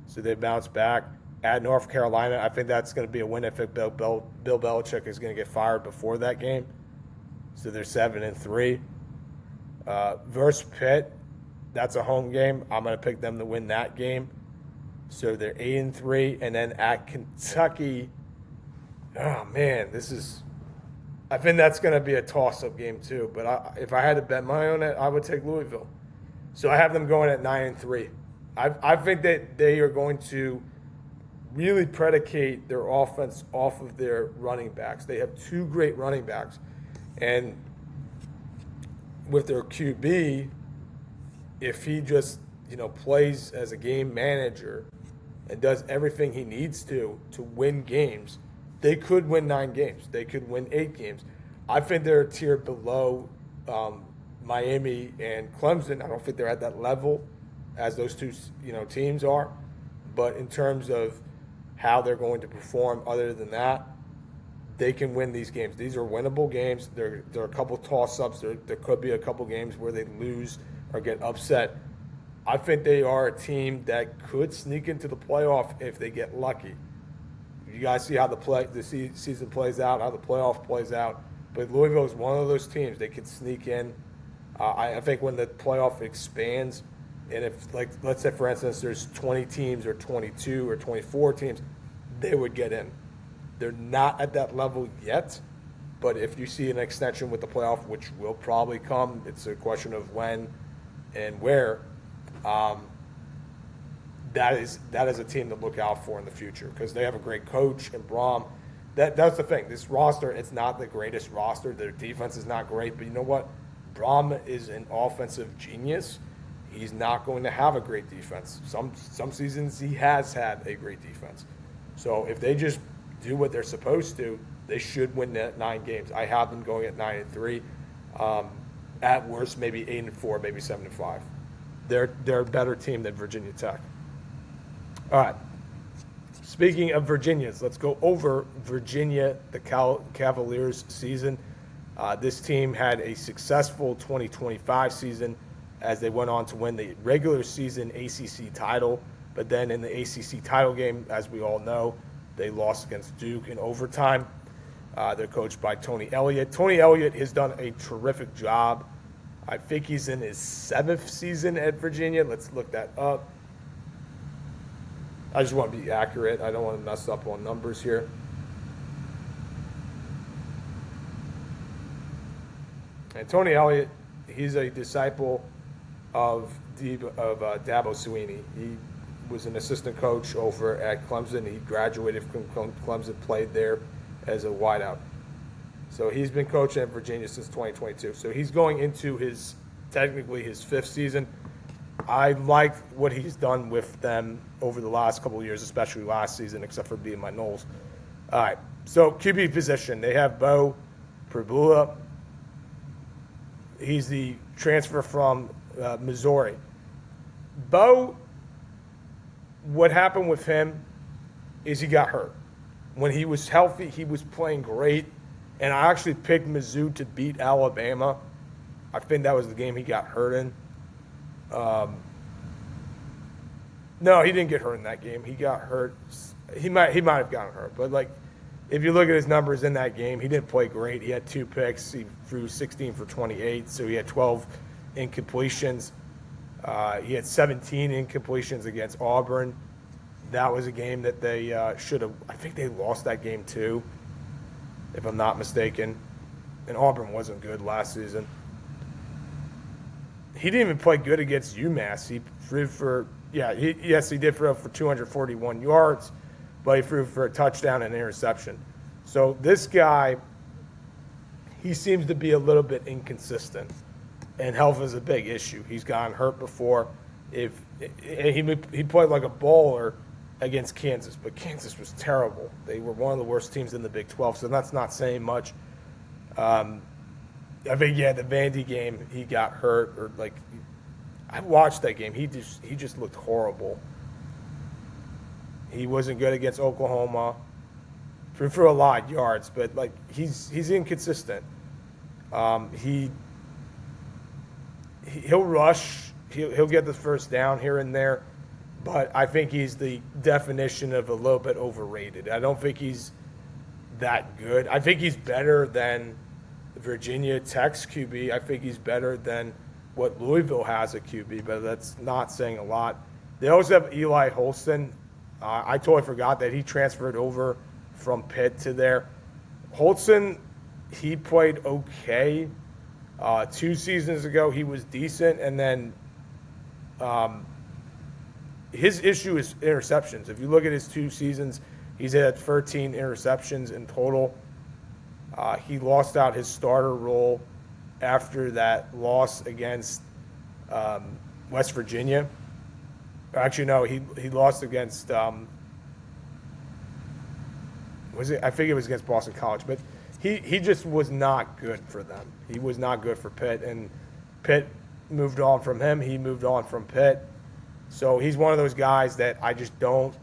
So they bounce back. At North Carolina, I think that's going to be a win. I think Bill Belichick is going to get fired before that game. So they're 7-3. Versus Pitt, that's a home game. I'm going to pick them to win that game. So they're 8-3. And then at Kentucky, oh, man, I think that's going to be a toss-up game too. But if I had to bet money on it, I would take Louisville. So I have them going at 9-3. I think that they are going to really predicate their offense off of their running backs. They have two great running backs. And with their QB, if he just, plays as a game manager and does everything he needs to win games, they could win 9 games. They could win 8 games. I think they're a tier below Miami and Clemson. I don't think they're at that level as those two, teams are. But in terms of how they're going to perform other than that, they can win these games. These are winnable games. There are a couple toss-ups. There could be a couple games where they lose or get upset. I think they are a team that could sneak into the playoff if they get lucky. You guys see how the season plays out, how the playoff plays out. But Louisville is one of those teams. They can sneak in. I think when the playoff expands, and if, let's say, for instance, there's 20 teams or 22 or 24 teams, they would get in. They're not at that level yet, but if you see an extension with the playoff, which will probably come, it's a question of when and where, that is a team to look out for in the future because they have a great coach and Braum. That's the thing. This roster, it's not the greatest roster. Their defense is not great, but you know what? Braum is an offensive genius. He's not going to have a great defense. Some seasons he has had a great defense. So if they just do what they're supposed to, they should win that 9 games. I have them going at 9-3. At worst, maybe 8-4, maybe 7-5. They're a better team than Virginia Tech. All right. Speaking of Virginians, let's go over Virginia, the Cavaliers season. This team had a successful 2025 season as they went on to win the regular season ACC title. But then in the ACC title game, as we all know, they lost against Duke in overtime. They're coached by Tony Elliott. Tony Elliott has done a terrific job. I think he's in his 7th season at Virginia. Let's look that up. I just want to be accurate. I don't want to mess up on numbers here. And Tony Elliott, he's a disciple of Dabo Swinney. He was an assistant coach over at Clemson. He graduated from Clemson, played there as a wideout. So he's been coaching at Virginia since 2022. So he's going into technically his 5th season. I like what he's done with them over the last couple of years, especially last season, except for being my Knowles. All right, so QB position. They have Bo Pribula. He's the transfer from Missouri. Bo, what happened with him is he got hurt. When he was healthy, he was playing great. And I actually picked Mizzou to beat Alabama. I think that was the game he got hurt in. No, he didn't get hurt in that game. He got hurt. He might have gotten hurt, but like if you look at his numbers in that game, he didn't play great. He had 2 picks. He threw 16 for 28, so he had 12 incompletions. He had 17 incompletions against Auburn. That was a game that they should have. I think they lost that game too, if I'm not mistaken. And Auburn wasn't good last season. He didn't even play good against UMass. He threw for he did throw for 241 yards, but he threw for a touchdown and an interception. So this guy, he seems to be a little bit inconsistent, and health is a big issue. He's gotten hurt before. He played like a bowler against Kansas, but Kansas was terrible. They were one of the worst teams in the Big 12, so that's not saying much. I think the Vandy game, he got hurt, or like I watched that game. He just looked horrible. He wasn't good against Oklahoma. Threw for a lot of yards, but like he's inconsistent. He'll rush. He'll get the first down here and there, but I think he's the definition of a little bit overrated. I don't think he's that good. I think he's better than Virginia Tech's QB. I think he's better than what Louisville has at QB, but that's not saying a lot. They also have Eli Holston. I totally forgot that he transferred over from Pitt to there. Holston, he played okay. 2 seasons ago, he was decent, and then his issue is interceptions. If you look at his 2 seasons, he's had 13 interceptions in total. He lost out his starter role after that loss against West Virginia. Actually, no, he lost against I think it was against Boston College, but he just was not good for them. He was not good for Pitt, and Pitt moved on from him. He moved on from Pitt. So he's one of those guys that I don't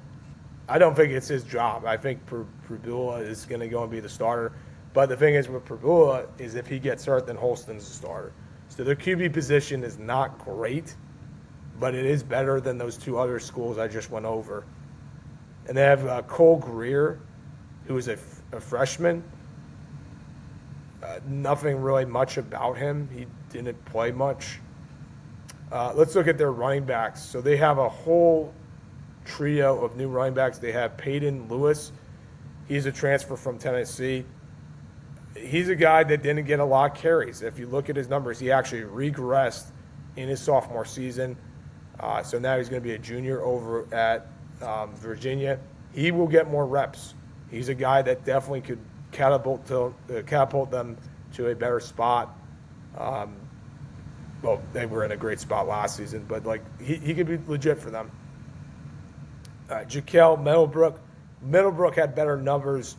think it's his job. I think Prabula is going to go and be the starter. But the thing is with Prabula is if he gets hurt, then Holston's the starter. So their QB position is not great, but it is better than those 2 other schools I just went over. And they have Cole Greer, who is a freshman. Nothing really much about him. He didn't play much. Let's look at their running backs. So they have a whole trio of new running backs. They have Peyton Lewis. He's a transfer from Tennessee. He's a guy that didn't get a lot of carries. If you look at his numbers, he actually regressed in his sophomore season. So now he's going to be a junior over at Virginia. He will get more reps. He's a guy that definitely could catapult them to a better spot. Well, they were in a great spot last season, but like he could be legit for them. Jaquel Middlebrook had better numbers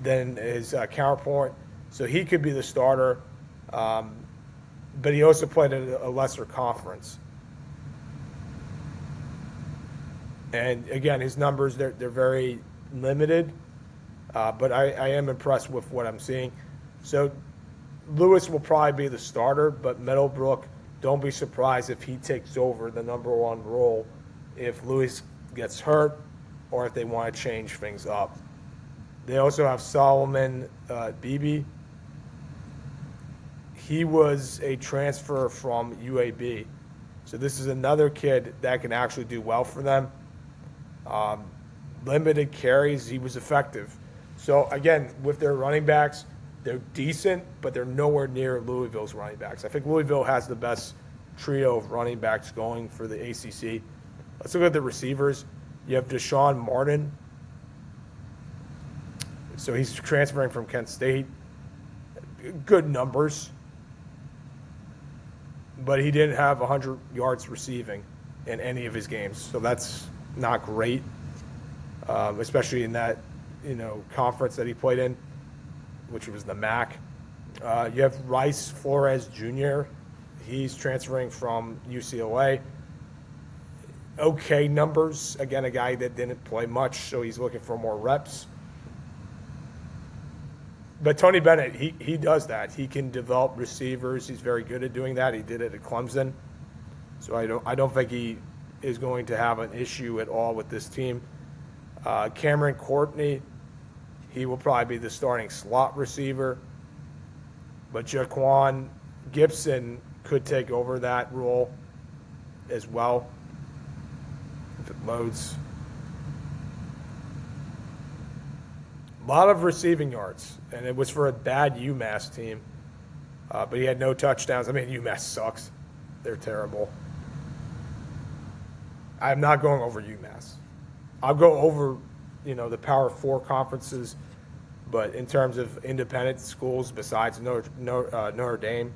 than his counterpart, so he could be the starter. But he also played at a lesser conference. And again, his numbers, they're very limited, but I am impressed with what I'm seeing. So Lewis will probably be the starter, but Middlebrook, don't be surprised if he takes over the number 1 role if Lewis gets hurt or if they want to change things up. They also have Solomon Beebe. He was a transfer from UAB. So this is another kid that can actually do well for them. Limited carries, he was effective. So again, with their running backs, they're decent, but they're nowhere near Louisville's running backs. I think Louisville has the best trio of running backs going for the ACC. Let's look at the receivers. You have Deshaun Martin. So he's transferring from Kent State. Good numbers. But he didn't have 100 yards receiving in any of his games. So that's not great, especially in that conference that he played in, which was the MAC. You have Rice Flores Jr. He's transferring from UCLA. Okay numbers. Again, a guy that didn't play much, so he's looking for more reps. But Tony Bennett, he does that. He can develop receivers. He's very good at doing that. He did it at Clemson. So I don't think he is going to have an issue at all with this team. Cameron Courtney, he will probably be the starting slot receiver. But Jaquan Gibson could take over that role as well if it loads. A lot of receiving yards, and it was for a bad UMass team. But he had no touchdowns. I mean, UMass sucks. They're terrible. I'm not going over UMass. I'll go over, the Power 4 conferences, but in terms of independent schools besides Notre Dame,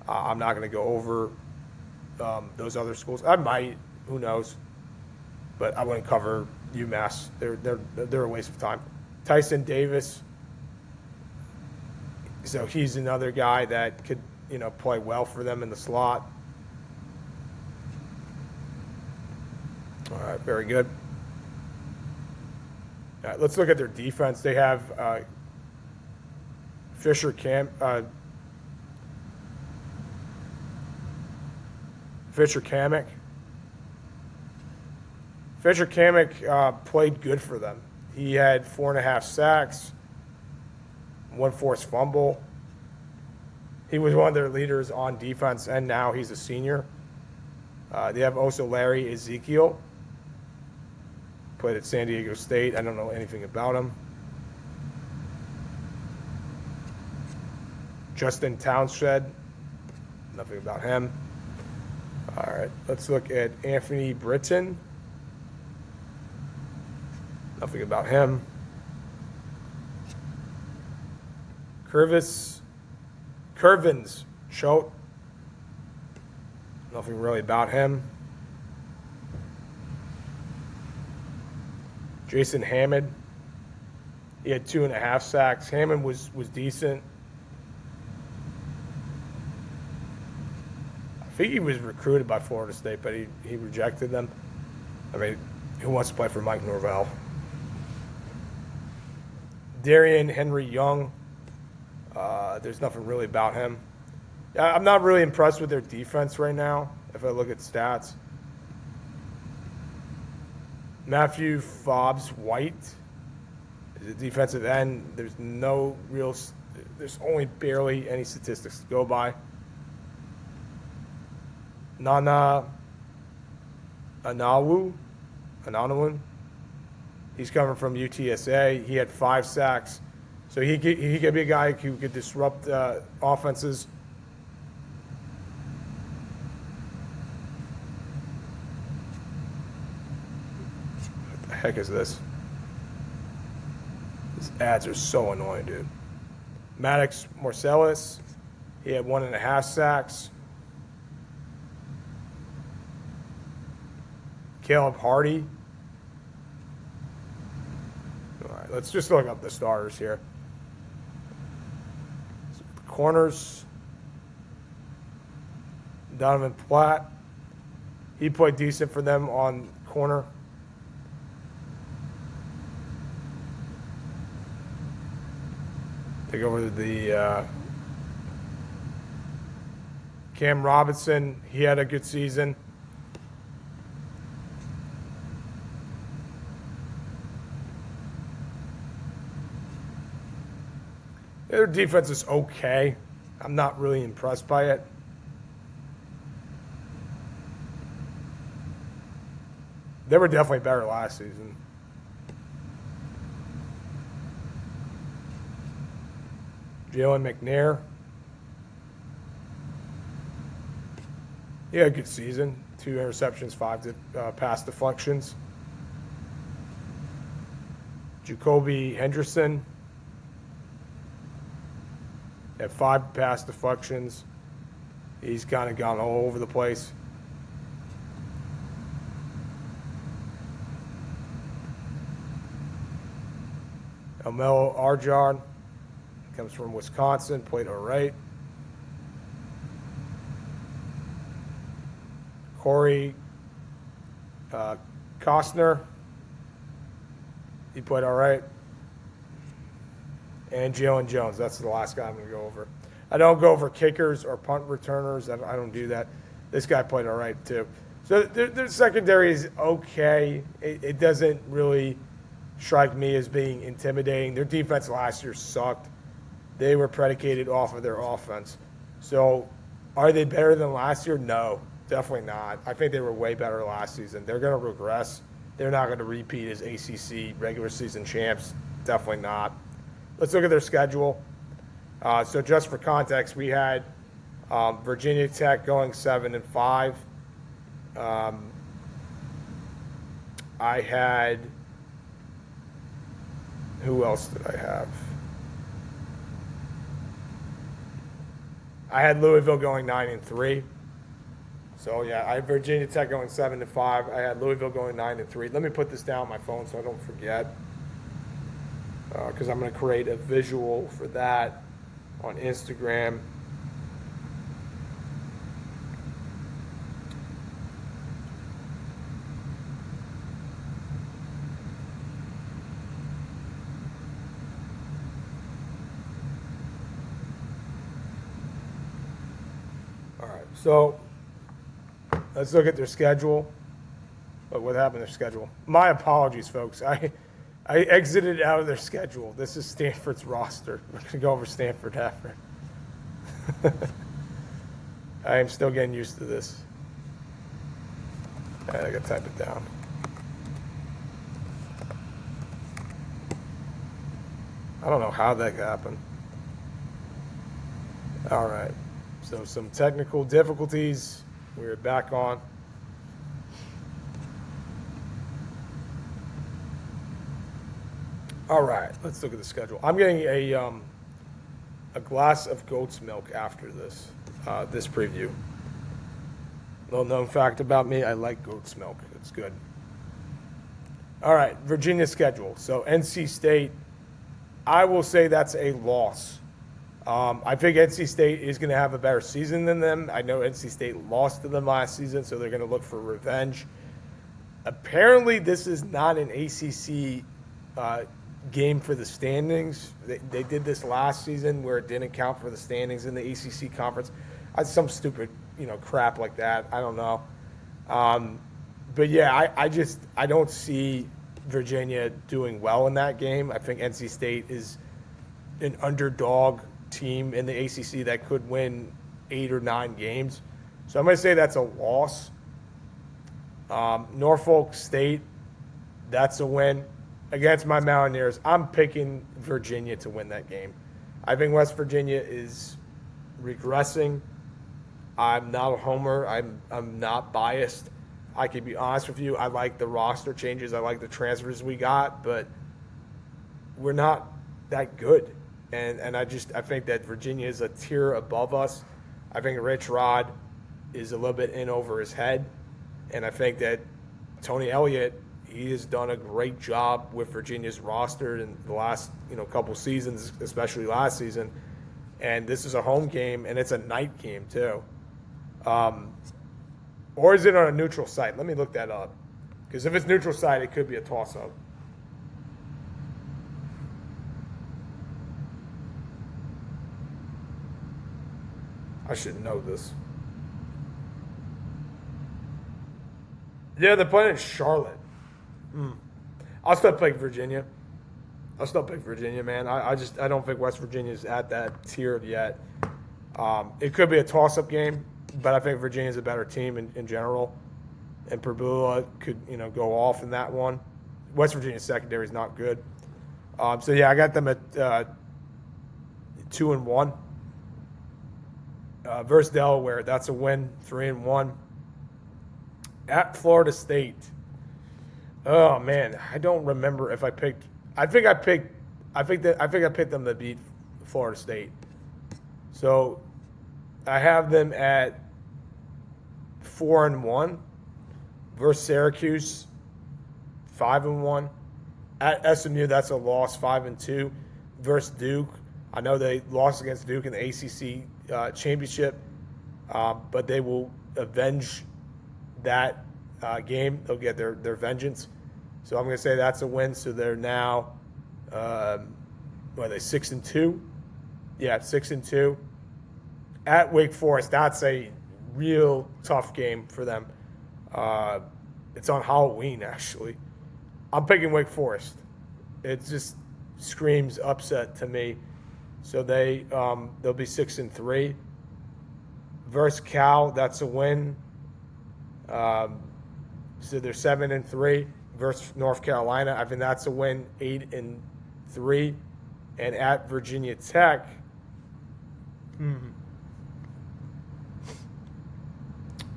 I'm not going to go over those other schools. I might, who knows, but I wouldn't cover UMass. They're a waste of time. Tyson Davis, so he's another guy that could, play well for them in the slot. All right, very good. All right, let's look at their defense. They have Fisher Kamek. Fisher Kamek played good for them. He had 4.5 sacks, 1 forced fumble. He was one of their leaders on defense, and now he's a senior. They have also Larry Ezekiel. Played at San Diego State. I don't know anything about him. Justin Townsend. Nothing about him. All right, let's look at Anthony Britton. Nothing about him. Curvins Choate. Nothing really about him. Jason Hammond. He had 2.5 sacks. Hammond was decent. I think he was recruited by Florida State, but he rejected them. I mean, who wants to play for Mike Norvell? Darian Henry Young. There's nothing really about him. I'm not really impressed with their defense right now, if I look at stats. Matthew Fobbs White is a defensive end. There's only barely any statistics to go by. Nana Ananawun. He's coming from UTSA. He had 5 sacks. So he could be a guy who could disrupt offenses. What the heck is this? These ads are so annoying, dude. Maddox Marcellus. He had 1.5 sacks. Caleb Hardy. All right, let's just look up the starters here. Corners. Donovan Platt. He played decent for them on corner. Take over the Cam Robinson. He had a good season. Their defense is okay. I'm not really impressed by it. They were definitely better last season. Jalen McNair. He had a good season. 2 interceptions, 5 pass deflections. Jacoby Henderson. At 5 pass deflections. He's kind of gone all over the place. Elmelo Arjar comes from Wisconsin, played all right. Corey Costner, he played all right. And Jalen Jones, that's the last guy I'm going to go over. I don't go over kickers or punt returners. I don't do that. This guy played all right, too. So their secondary is okay. It doesn't really strike me as being intimidating. Their defense last year sucked. They were predicated off of their offense. So are they better than last year? No, definitely not. I think they were way better last season. They're going to regress. They're not going to repeat as ACC regular season champs. Definitely not. Let's look at their schedule. So just for context, we had Virginia Tech going 7-5. I had, who else did I have? I had Louisville going 9-3. So yeah, I had Virginia Tech going 7-5. I had Louisville going 9-3. Let me put this down on my phone so I don't forget, because I'm going to create a visual for that on Instagram. All right, so let's look at their schedule. What happened to their schedule? My apologies, folks. I exited out of their schedule. This is Stanford's roster. We're going to go over Stanford after. I am still getting used to this. I got to type it down. I don't know how that happened. All right. So some technical difficulties. We're back on. All right, let's look at the schedule. I'm getting a glass of goat's milk after this this preview. Little known fact about me, I like goat's milk. It's good. All right, Virginia schedule. So NC State, I will say that's a loss. I think NC State is going to have a better season than them. I know NC State lost to them last season, so they're going to look for revenge. Apparently, this is not an ACC game for the standings. They did this last season where it didn't count for the standings in the ACC conference. Some stupid, crap like that. I don't know. But yeah, I don't see Virginia doing well in that game. I think NC State is an underdog team in the ACC that could win 8 or 9 games. So I'm going to say that's a loss. Norfolk State, that's a win. Against my Mountaineers, I'm picking Virginia to win that game. I think West Virginia is regressing. I'm not a homer. I'm not biased. I can be honest with you. I like the roster changes. I like the transfers we got, but we're not that good. And I think that Virginia is a tier above us. I think Rich Rod is a little bit in over his head. And I think that Tony Elliott, he has done a great job with Virginia's roster in the last couple seasons, especially last season. And this is a home game, and it's a night game too. Or is it on a neutral site? Let me look that up. Because if it's neutral site, it could be a toss-up. I should know this. Yeah, they're playing in Charlotte. I'll still pick Virginia. Man. I don't think West Virginia's at that tier yet. It could be a toss-up game, but I think Virginia's a better team in general. And Perdue could go off in that one. West Virginia's secondary is not good. So yeah, I got them at 2-1. Versus Delaware, that's a win, 3-1. At Florida State. Oh man, I don't remember if I picked. I think I picked them to beat Florida State. So I have them at 4-1 versus Syracuse, 5-1. At SMU, that's a loss, 5-2 versus Duke. I know they lost against Duke in the ACC championship, but they will avenge that game. They'll get their vengeance. So I'm going to say that's a win. So they're now, what are they, 6-2? Yeah, 6-2. At Wake Forest, that's a real tough game for them. It's on Halloween, actually. I'm picking Wake Forest. It just screams upset to me. So they'll be 6-3. Versus Cal, that's a win. So they're 7-3. Versus North Carolina, I think that's a win. 8-3. And at Virginia Tech,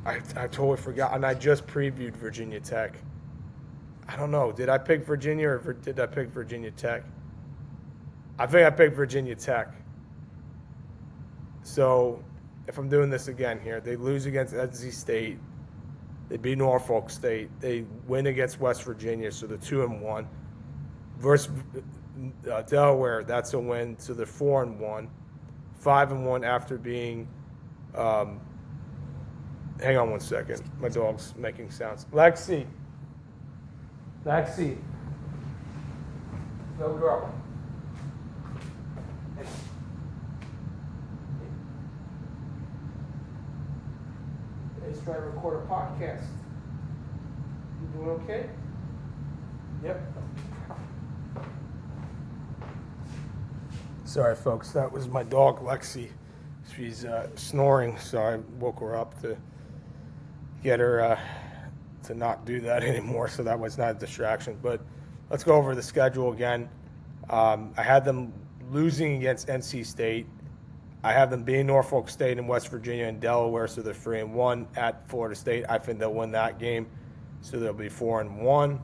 I totally forgot, and I just previewed Virginia Tech. I don't know. Did I pick Virginia or did I pick Virginia Tech? I think I picked Virginia Tech. So if I'm doing this again here, they lose against NC State. They beat Norfolk State. They win against West Virginia, so they're 2-1. Versus Delaware, that's a win, so they're 4-1. 5-1 after being. Hang on one second. My dog's making sounds. Lexi. No girl. Hey. Let's try to record a podcast. You doing okay? Yep. Sorry, folks. That was my dog, Lexi. She's snoring, so I woke her up to get her to not do that anymore, so that was not a distraction. But let's go over the schedule again. I had them losing against NC State. I have them being Norfolk State and West Virginia and Delaware, so they're 3-1 at Florida State. I think they'll win that game, so they'll be 4-1.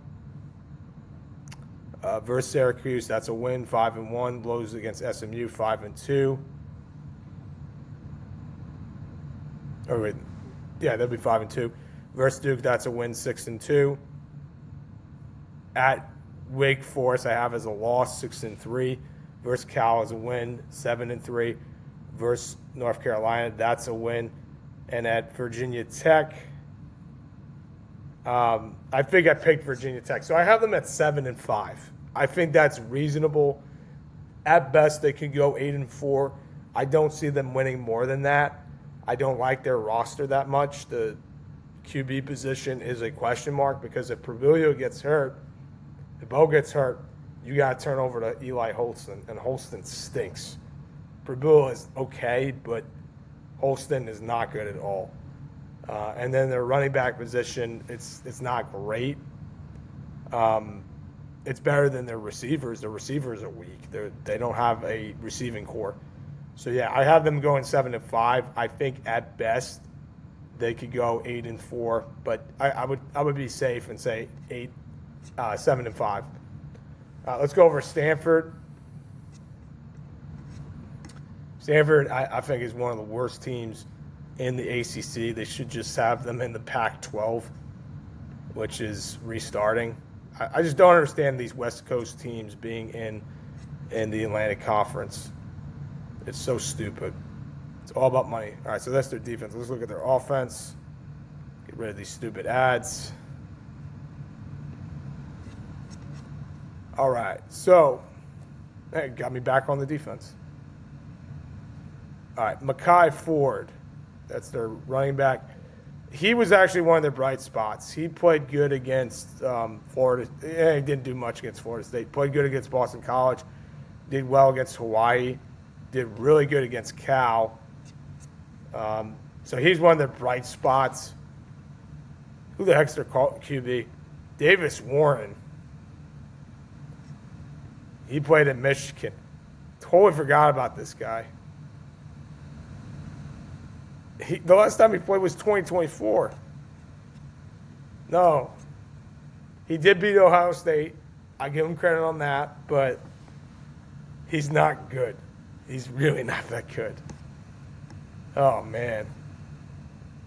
Versus Syracuse, that's a win, 5-1. Lose against SMU, 5-2. Oh wait, yeah, they'll be 5-2. Versus Duke, that's a win, 6-2. At Wake Forest, I have as a loss, 6-3. Versus Cal as a win, 7-3. Versus North Carolina, that's a win. And at Virginia Tech, I think I picked Virginia Tech. So I have them at 7-5. I think that's reasonable. At best, they can go 8-4. I don't see them winning more than that. I don't like their roster that much. The QB position is a question mark because if Preview gets hurt, if Bo gets hurt, you got to turn over to Eli Holston, and Holston stinks. Preview is okay, but Holston is not good at all. And then their running back position, it's not great. It's better than their receivers. Their receivers are weak. They don't have a receiving core. So, yeah, I have them going 7-5. I think at best they could go 8-4, but I would be safe and say 7-5. Let's go over Stanford. Stanford, I think, is one of the worst teams in the ACC. They should just have them in the Pac-12, which is restarting. I just don't understand these West Coast teams being in the Atlantic Conference. It's so stupid. It's all about money. All right, so that's their defense. Let's look at their offense. Get rid of these stupid ads. All right, so hey, got me back on the defense. All right, Mekhi Ford. That's their running back. He was actually one of their bright spots. He played good against Florida. He didn't do much against Florida State. Played good against Boston College. Did well against Hawaii. Did really good against Cal. So he's one of their bright spots. Who the heck's their QB? Davis Warren. He played at Michigan. Totally forgot about this guy. The last time he played was 2024. No. He did beat Ohio State. I give him credit on that, but he's not good. He's really not that good. Oh, man.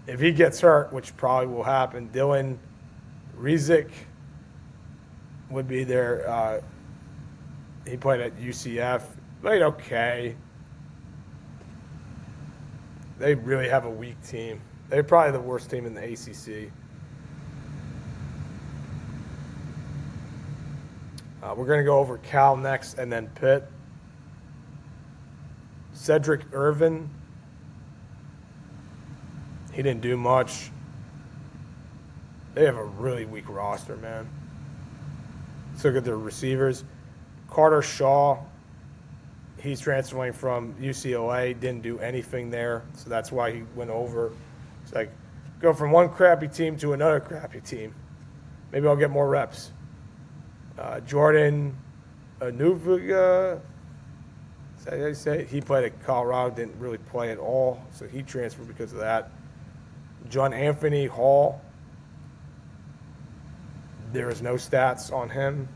If he gets hurt, which probably will happen, Dylan Rezick would be there. He played at UCF. Played okay. They really have a weak team. They're probably the worst team in the ACC. We're going to go over Cal next and then Pitt. Cedric Irvin. He didn't do much. They have a really weak roster, man. Let's look at their receivers. Carter Shaw, he's transferring from UCLA, didn't do anything there, so that's why he went over. It's like, go from one crappy team to another crappy team. Maybe I'll get more reps. Jordan Anuvuga, is that how you say it? He played at Colorado, didn't really play at all, so he transferred because of that. John Anthony Hall, there is no stats on him.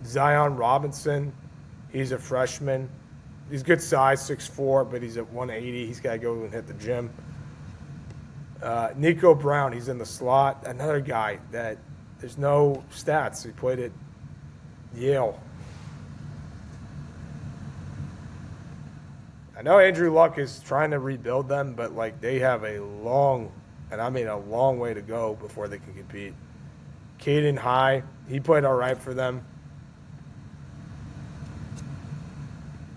Zion Robinson, he's a freshman. He's good size, 6'4", but he's at 180. He's got to go and hit the gym. Nico Brown, he's in the slot. Another guy that there's no stats. He played at Yale. I know Andrew Luck is trying to rebuild them, but like they have a long, and I mean a long way to go before they can compete. Caden High, he played all right for them.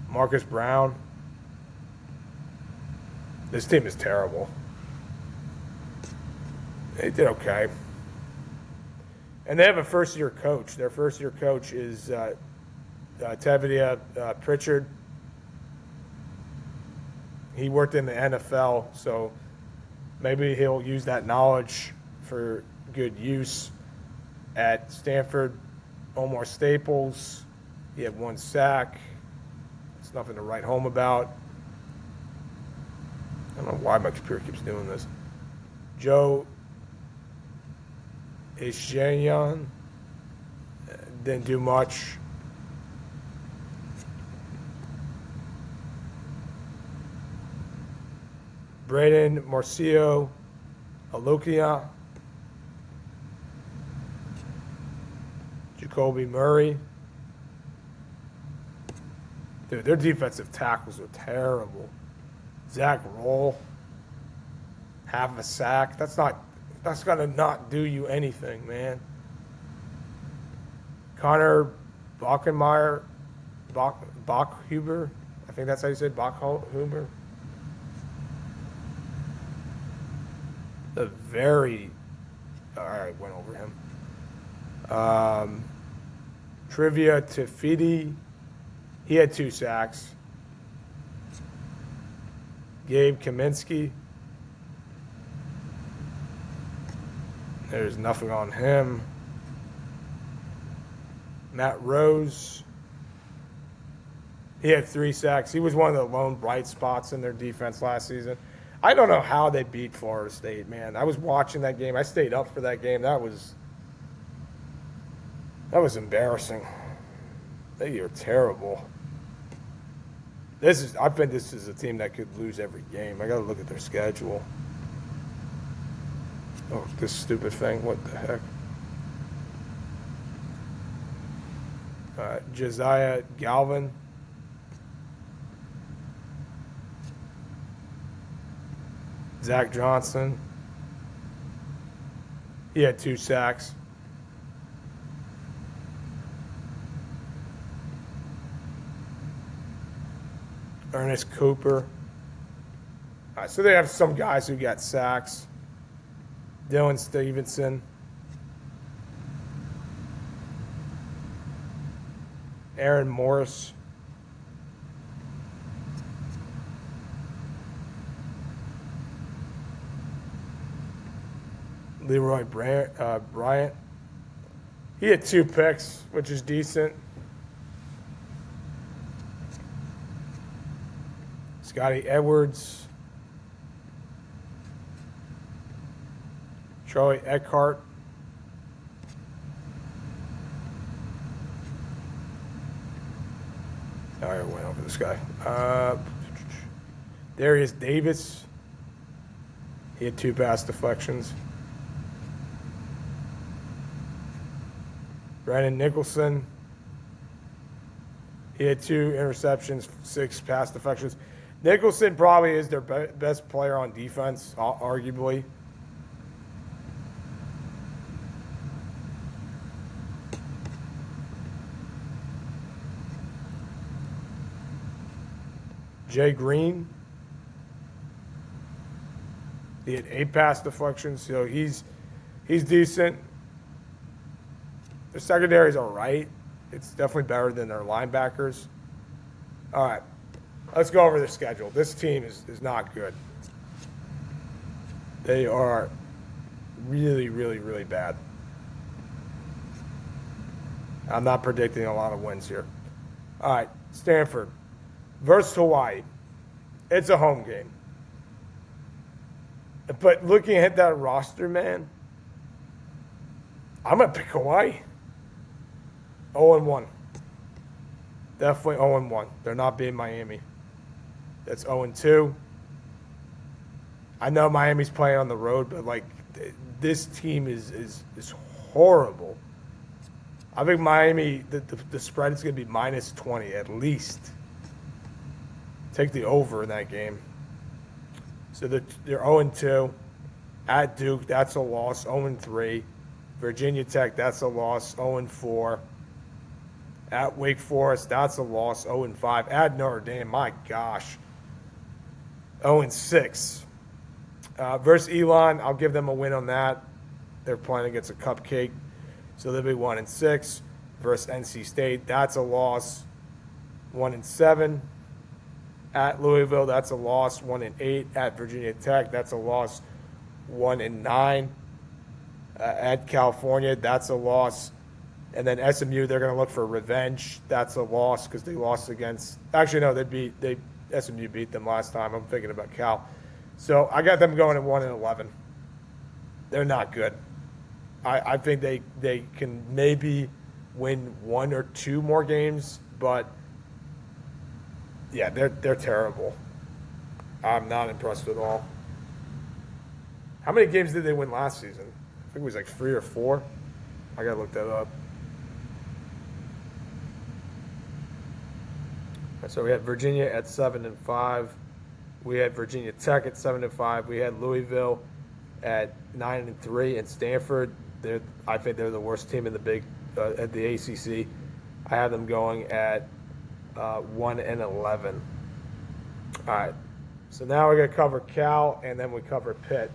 Marcus Brown. This team is terrible. They did okay. And they have a first-year coach. Their first-year coach is Tavidia Pritchard. He worked in the NFL, so maybe he'll use that knowledge for good use. At Stanford, Omar Staples, he had 1 sack. It's nothing to write home about. I don't know why my computer keeps doing this. Joe Ishanian didn't do much. Braden Marcio Alokia. Jacoby Murray. Dude, their defensive tackles are terrible. Zach Roll, half a sack. That's gonna not do you anything, man. Connor Bachhuber, I think that's how you say it, Bachhuber. All right, went over him. Trivia Tafidi, he had 2 sacks. Gabe Kaminsky, there's nothing on him. Matt Rose, he had 3 sacks. He was one of the lone bright spots in their defense last season. I don't know how they beat Florida State, man. I was watching that game. I stayed up for that game. That was embarrassing. They are terrible. I think this is a team that could lose every game. I got to look at their schedule. Oh, this stupid thing. What the heck? Josiah Galvin. Zach Johnson. He had 2 sacks. Ernest Cooper. All right, so they have some guys who got sacks. Dylan Stevenson. Aaron Morris. Leroy Bryant. He had 2 picks, which is decent. Scotty Edwards. Charlie Eckhart. I went over this guy. Darius Davis. He had 2 pass deflections. Brandon Nicholson. He had 2 interceptions, 6 pass deflections. Nicholson probably is their best player on defense, arguably. Jay Green. He had 8 pass deflections, so he's decent. Their secondary is all right. It's definitely better than their linebackers. All right, let's go over their schedule. This team is not good. They are really, really, really bad. I'm not predicting a lot of wins here. All right, Stanford versus Hawaii. It's a home game. But looking at that roster, man, I'm going to pick Hawaii. 0-1. Definitely 0-1. They're not beating Miami. That's 0-2. I know Miami's playing on the road, but, like, this team is horrible. I think Miami, the spread is going to be -20 at least. Take the over in that game. So they're 0-2. At Duke, that's a loss, 0-3. Virginia Tech, that's a loss, 0-4. At Wake Forest, that's a loss, 0-5. At Notre Dame, my gosh, 0-6. Versus Elon, I'll give them a win on that. They're playing against a cupcake, so they'll be 1-6. Versus NC State, that's a loss, 1-7. At Louisville, that's a loss, 1-8. At Virginia Tech, that's a loss, 1-9. At California, that's a loss. And then SMU, they're going to look for revenge. That's a loss because they lost against. Actually, no, SMU beat them last time. I'm thinking about Cal. So I got them going at 1-11. They're not good. I think they can maybe win 1 or 2 more games, but yeah, they're terrible. I'm not impressed at all. How many games did they win last season? I think it was like 3 or 4. I gotta look that up. So we had Virginia at 7-5. We had Virginia Tech at 7-5. We had Louisville at 9-3, and Stanford. I think they're the worst team in the at the ACC. I have them going at 1-11. All right. So now we're gonna cover Cal, and then we cover Pitt.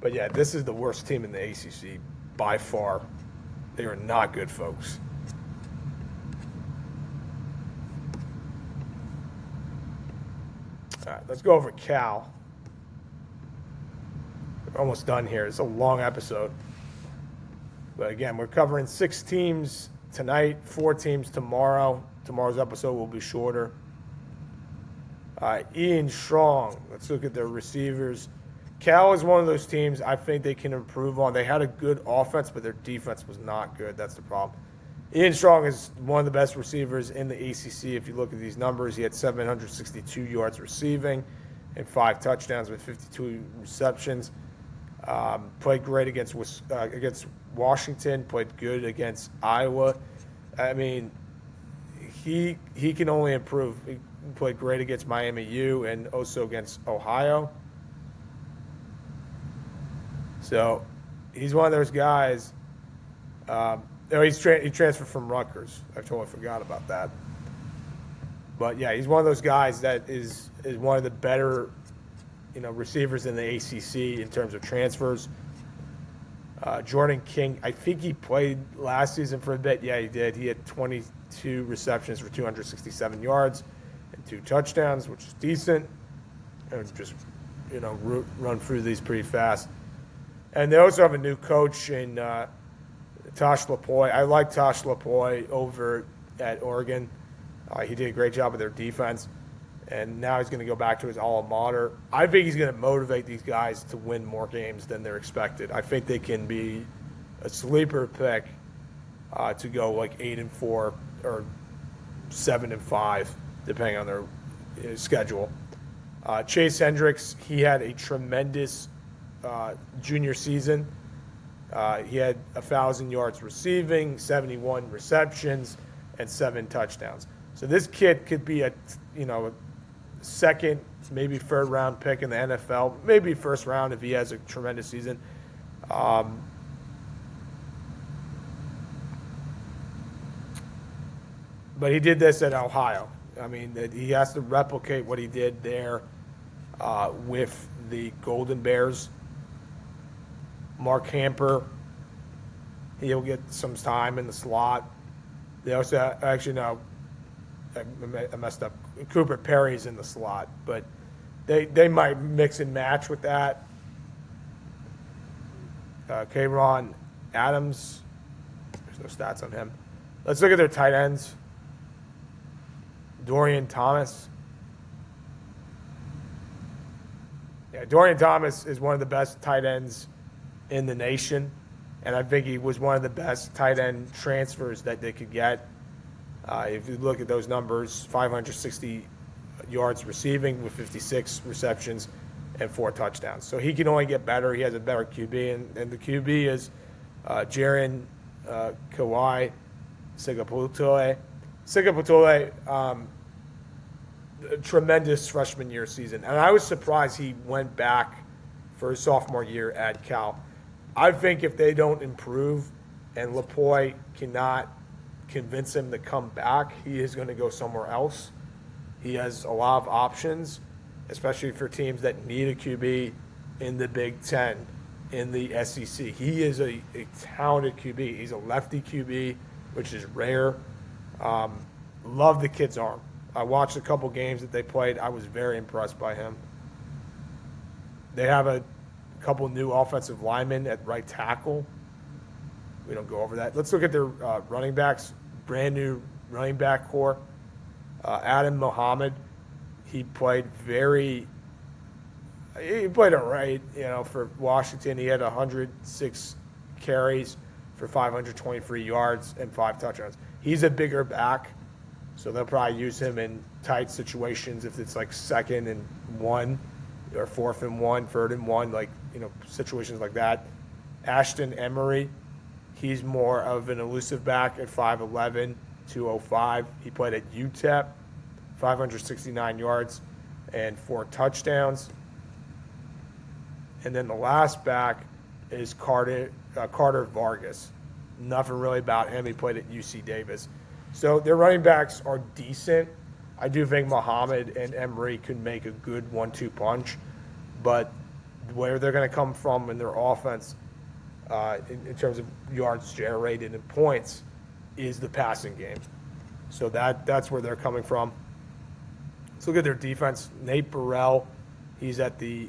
But yeah, this is the worst team in the ACC by far. They are not good, folks. All right, let's go over Cal. We're almost done here. It's a long episode. But again, we're covering 6 teams tonight, 4 teams tomorrow. Tomorrow's episode will be shorter. Ian Strong. Let's look at their receivers. Cal is one of those teams I think they can improve on. They had a good offense, but their defense was not good. That's the problem. Ian Strong is one of the best receivers in the ACC. If you look at these numbers, he had 762 yards receiving and 5 touchdowns with 52 receptions. Played great against Washington. Played good against Iowa. I mean, he can only improve. He played great against Miami U and also against Ohio. So he's one of those guys. He transferred from Rutgers. I totally forgot about that. But yeah, he's one of those guys that is one of the better, receivers in the ACC in terms of transfers. Jordan King, I think he played last season for a bit. Yeah, he did. He had 22 receptions for 267 yards and 2 touchdowns, which is decent. And just, run through these pretty fast. And they also have a new coach in Tosh Lapoy. I like Tosh Lapoy over at Oregon. He did a great job with their defense. And now he's going to go back to his alma mater. I think he's going to motivate these guys to win more games than they're expected. I think they can be a sleeper pick to go like 8-4 or 7-5, depending on their schedule. Chase Hendricks, he had a tremendous junior season. He had 1,000 yards receiving, 71 receptions, and 7 touchdowns. So this kid could be a second, maybe third round pick in the NFL, maybe first round if he has a tremendous season. But he did this at Ohio. I mean, he has to replicate what he did there. with the Golden Bears. Mark Hamper, he'll get some time in the slot. They also, actually, no, I messed up. Cooper Perry's in the slot, but they might mix and match with that. Kayron Adams, there's no stats on him. Let's look at their tight ends. Dorian Thomas. Yeah, Dorian Thomas is one of the best tight ends in the nation, and I think he was one of the best tight end transfers that they could get. If you look at those numbers, 560 yards receiving with 56 receptions and 4 touchdowns. So he can only get better. He has a better QB, and the QB is Jaron Kawhi Sigaputule. Sigaputule, tremendous freshman year season. And I was surprised he went back for his sophomore year at Cal. I think if they don't improve and Lapoy cannot convince him to come back, he is going to go somewhere else. He has a lot of options, especially for teams that need a QB in the Big Ten, in the SEC. He is a talented QB. He's a lefty QB, which is rare. Love the kid's arm. I watched a couple games that they played. I was very impressed by him. They have a couple new offensive linemen at right tackle. We don't go over that. Let's look at their running backs. Brand new running back core. Adam Muhammad, he played all right, for Washington. He had 106 carries for 523 yards and 5 touchdowns. He's a bigger back, so they'll probably use him in tight situations if it's like 2nd and 1 or 4th and 1, 3rd and 1, situations like that. Ashton Emery, he's more of an elusive back at 5'11", 205. He played at UTEP, 569 yards and 4 touchdowns. And then the last back is Carter Vargas. Nothing really about him. He played at UC Davis. So their running backs are decent. I do think Muhammad and Emery could make a good 1-2 punch, but where they're going to come from in their offense in terms of yards generated and points is the passing game. So that's where they're coming from. Let's look at their defense. Nate Burrell, he's at the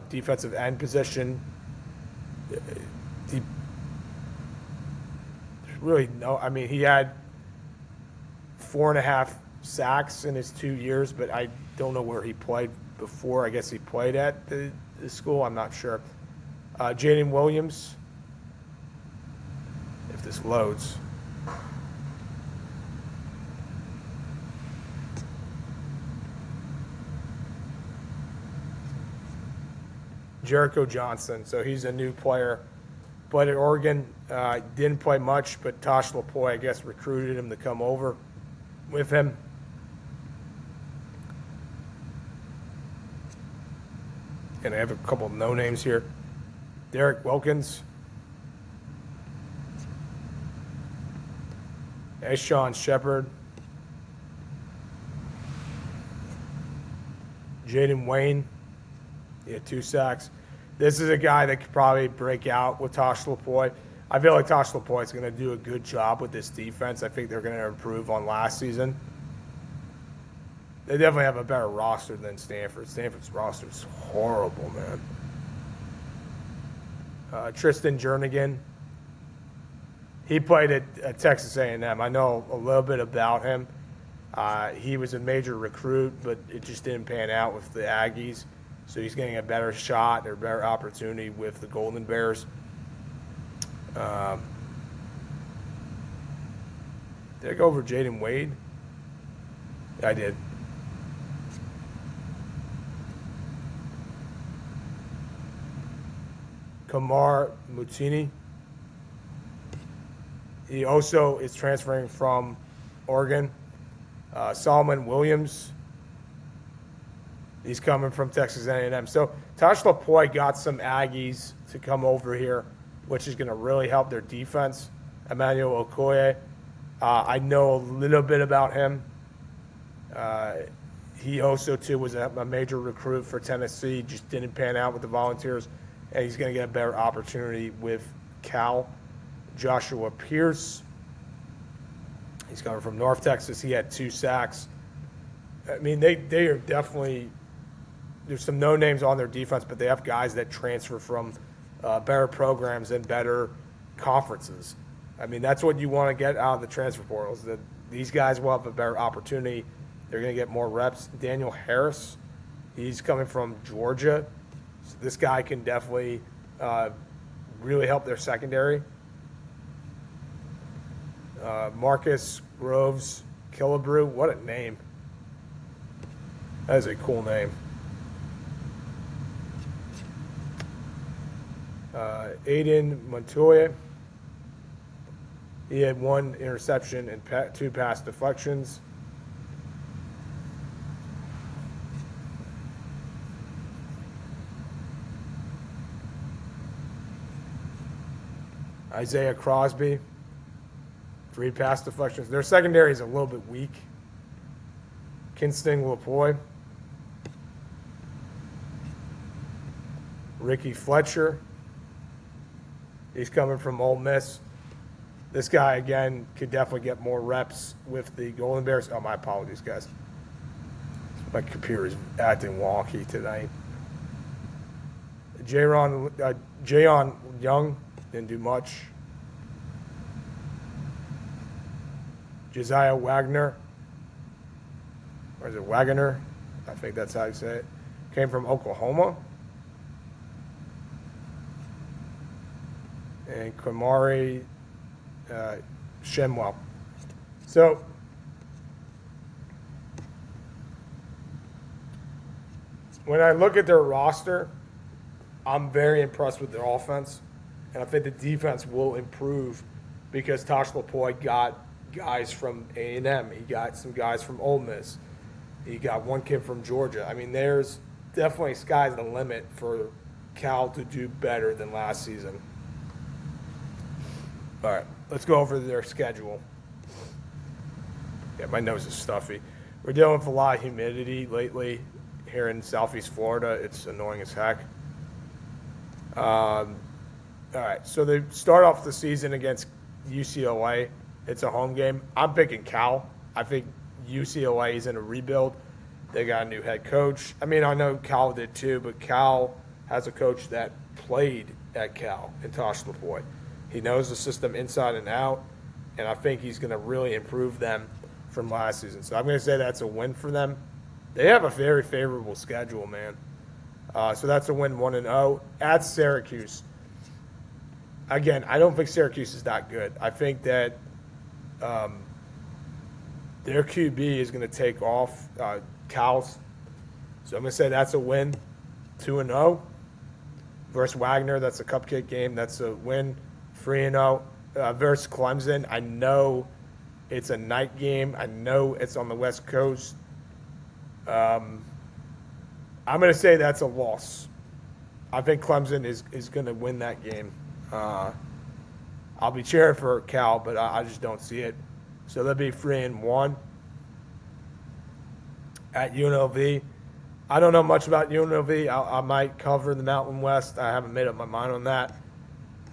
defensive end position. He had 4.5 sacks in his 2 years, but I don't know where he played before. I guess he played at the school. I'm not sure. Jaden Williams, if this loads. Jericho Johnson, so he's a new player. Played at Oregon, didn't play much, but Tosh Lapoy, I guess, recruited him to come over with him. And I have a couple of no-names here. Derek Wilkins. Ashawn Shepard. Jaden Wayne. He had 2 sacks. This is a guy that could probably break out with Tosh Lapoy. I feel like Tosh Lapoy is going to do a good job with this defense. I think they're going to improve on last season. They definitely have a better roster than Stanford. Stanford's roster is horrible, man. Tristan Jernigan. He played at Texas A&M. I know a little bit about him. He was a major recruit, but it just didn't pan out with the Aggies. So he's getting a better shot or a better opportunity with the Golden Bears. Did I go over Jaden Wade? Yeah, I did. Kamar Mutini. He also is transferring from Oregon. Solomon Williams. He's coming from Texas A&M. So Tosh Lapoy got some Aggies to come over here, which is going to really help their defense. Emmanuel Okoye, I know a little bit about him. he also, too, was a major recruit for Tennessee, just didn't pan out with the Volunteers, and he's going to get a better opportunity with Cal. Joshua Pierce, he's coming from North Texas. He had 2 sacks. I mean, they are definitely – there's some no-names on their defense, but they have guys that transfer from better programs and better conferences. I mean, that's what you want to get out of the transfer portals, that these guys will have a better opportunity. They're going to get more reps. Daniel Harris, he's coming from Georgia. So this guy can definitely really help their secondary. Marcus Groves Killebrew, what a name. That is a cool name. Aiden Montoya, he had 1 interception and 2 pass deflections. Isaiah Crosby, 3 pass deflections. Their secondary is a little bit weak. Kinston Lapoy. Ricky Fletcher. He's coming from Ole Miss. This guy, again, could definitely get more reps with the Golden Bears. Oh, my apologies, guys. My computer is acting wonky tonight. Jayon Young didn't do much. Josiah Wagner. Or is it Wagner? I think that's how you say it. Came from Oklahoma. And Kamari Shenwell. So, when I look at their roster, I'm very impressed with their offense. And I think the defense will improve because Tosh Lapoy got guys from A&M. He got some guys from Ole Miss. He got 1 kid from Georgia. I mean, there's definitely sky's the limit for Cal to do better than last season. All right, let's go over their schedule. Yeah, my nose is stuffy. We're dealing with a lot of humidity lately here in Southeast Florida. It's annoying as heck. All right, so they start off the season against UCLA. It's a home game. I'm picking Cal. I think UCLA is in a rebuild. They got a new head coach. I mean, I know Cal did too, but Cal has a coach that played at Cal, in Tosh Lapoy. He knows the system inside and out, and I think he's going to really improve them from last season. So I'm going to say that's a win for them. They have a very favorable schedule, man. So that's a win, 1-0. At Syracuse, again, I don't think Syracuse is that good. I think that their QB is going to take off Cal's. So I'm going to say that's a win, 2-0. Versus Wagner, that's a cupcake game. That's a win, 3-0. Versus Clemson, I know it's a night game. I know it's on the West Coast. I'm going to say that's a loss. I think Clemson is going to win that game. I'll be cheering for Cal, but I just don't see it. So they'll be 3-1. At UNLV, I don't know much about UNLV. I might cover the Mountain West. I haven't made up my mind on that.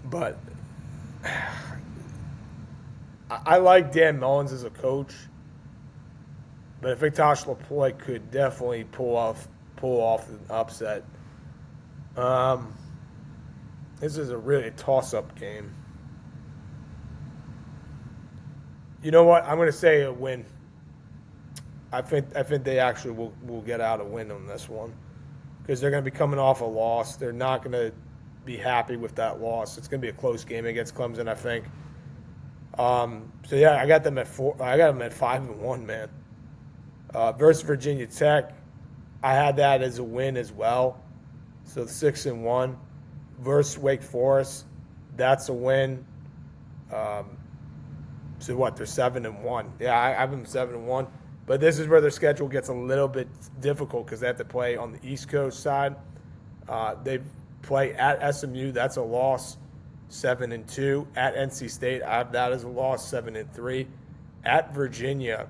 But I like Dan Mullins as a coach. But I think Tosh Lapoy could definitely pull off an upset. This is a really toss-up game. You know what? I'm going to say a win. I think they actually will get out a win on this one because they're going to be coming off a loss. They're not going to be happy with that loss. It's going to be a close game against Clemson, I think. So yeah, I got them at 4. I got them at 5-1, man. Versus Virginia Tech, I had that as a win as well. So 6-1. Versus Wake Forest, that's a win. So what? They're 7-1. Yeah, I have them 7-1. But this is where their schedule gets a little bit difficult because they have to play on the East Coast side. They play at SMU. That's a loss, 7-2. At NC State, I have that as a loss, 7-3. At Virginia,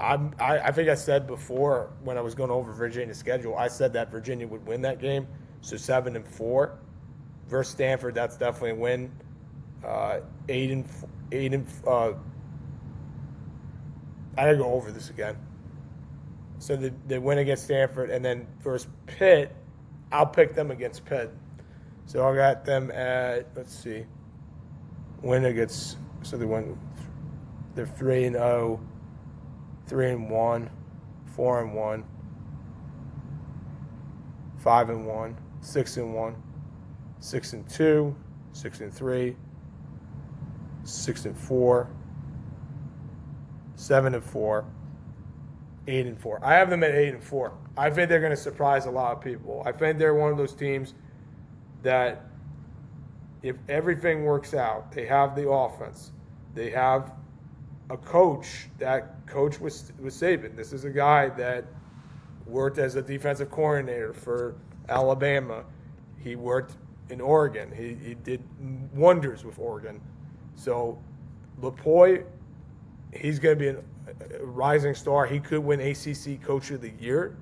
I think I said before when I was going over Virginia's schedule, I said that Virginia would win that game. So 7-4 versus Stanford, that's definitely a win. 8 and I gotta go over this again. So they win against Stanford, and then versus Pitt, I'll pick them against Pitt. So I got them at, let's see, win against. So they won. They're 3-0, 3-1, 4-1, 5-1, 6-1, 6-2, 6-3, 6-4, 7-4, 8-4. I have them at 8-4. I think they're going to surprise a lot of people. I think they're one of those teams that, if everything works out, they have the offense, they have a coach. That coach was Saban. This is a guy that worked as a defensive coordinator for Alabama. He worked in Oregon. He did wonders with Oregon. So Lepoy, he's going to be a rising star. He could win ACC Coach of the Year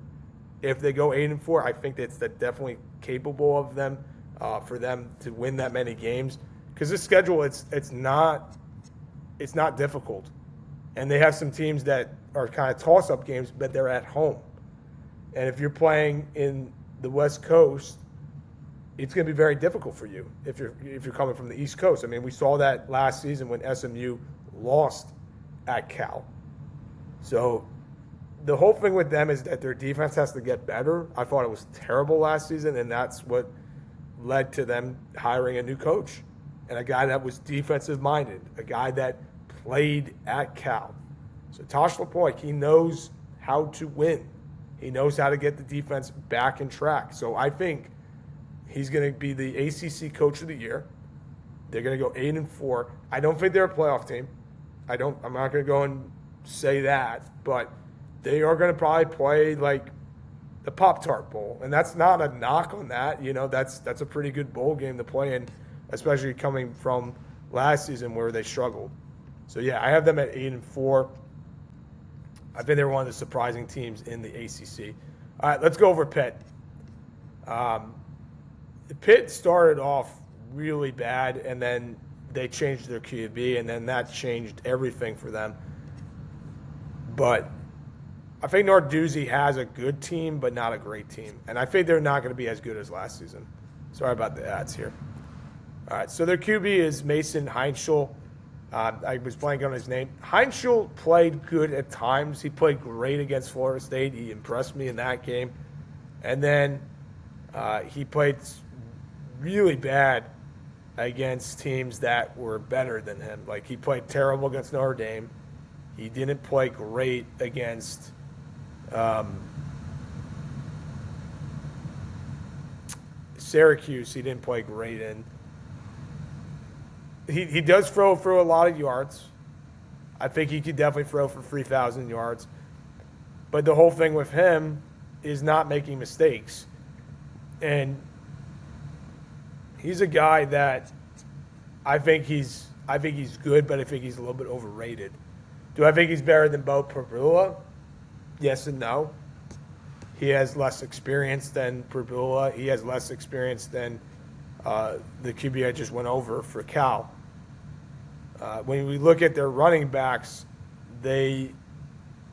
if they go 8-4. I think that's definitely capable of them, for them to win that many games, because this schedule it's not difficult, and they have some teams that are kind of toss-up games, but they're at home. And if you're playing in the West Coast, it's going to be very difficult for you if you're coming from the East Coast. I mean, we saw that last season when SMU lost at Cal. So the whole thing with them is that their defense has to get better. I thought it was terrible last season, and that's what led to them hiring a new coach and a guy that was defensive-minded, a guy that played at Cal. So Tosh Lepoy, he knows how to win. He knows how to get the defense back in track. So I think he's going to be the ACC Coach of the Year. They're going to go 8-4. I don't think they're a playoff team. I'm not going to go and say that, but they are going to probably play like the Pop-Tart Bowl, and that's not a knock on that. You know, that's a pretty good bowl game to play in, especially coming from last season where they struggled. So yeah, I have them at 8-4. I think they're one of the surprising teams in the ACC. All right, let's go over Pitt. Pitt started off really bad, and then they changed their QB, and then that changed everything for them. But I think Narduzzi has a good team, but not a great team. And I think they're not going to be as good as last season. Sorry about the ads here. All right, so their QB is Mason Heinschel. I was blanking on his name. Heinschel played good at times. He played great against Florida State. He impressed me in that game. And then he played really bad against teams that were better than him. Like, he played terrible against Notre Dame. He didn't play great against Syracuse. He didn't play great in. He does throw for a lot of yards. I think he could definitely throw for 3,000 yards. But the whole thing with him is not making mistakes. And he's a guy that I think he's good, but I think he's a little bit overrated. Do I think he's better than Bo Pribula? Yes and no. He has less experience than Pribula. He has less experience than the QB I just went over for Cal. When we look at their running backs, they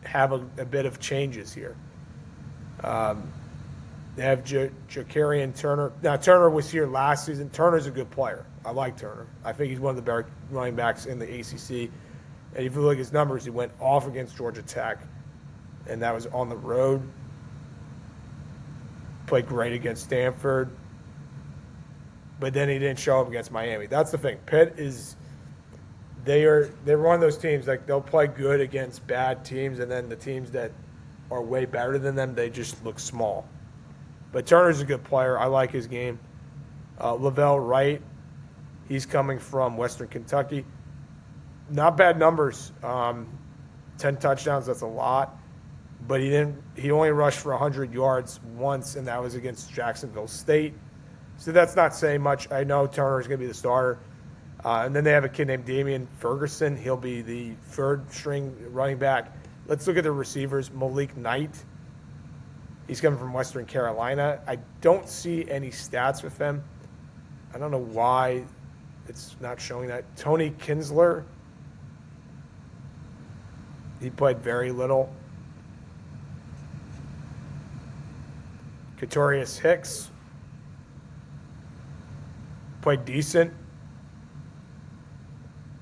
have a bit of changes here. They have Jacarian Turner. Now, Turner was here last season. Turner's a good player. I like Turner. I think he's one of the better running backs in the ACC. And if you look at his numbers, he went off against Georgia Tech, and that was on the road. Played great against Stanford, but then he didn't show up against Miami. That's the thing. Pitt is they're one of those teams, like, they'll play good against bad teams, and then the teams that are way better than them, they just look small. But Turner's a good player. I like his game. Lavelle Wright, he's coming from Western Kentucky. Not bad numbers. 10 touchdowns, that's a lot. But he only rushed for 100 yards once, and that was against Jacksonville State. So that's not saying much. I know Turner's going to be the starter. And then they have a kid named Damian Ferguson. He'll be the third-string running back. Let's look at the receivers. Malik Knight. He's coming from Western Carolina. I don't see any stats with him. I don't know why it's not showing that. Tony Kinsler. He played very little. Katorius Hicks. Played decent.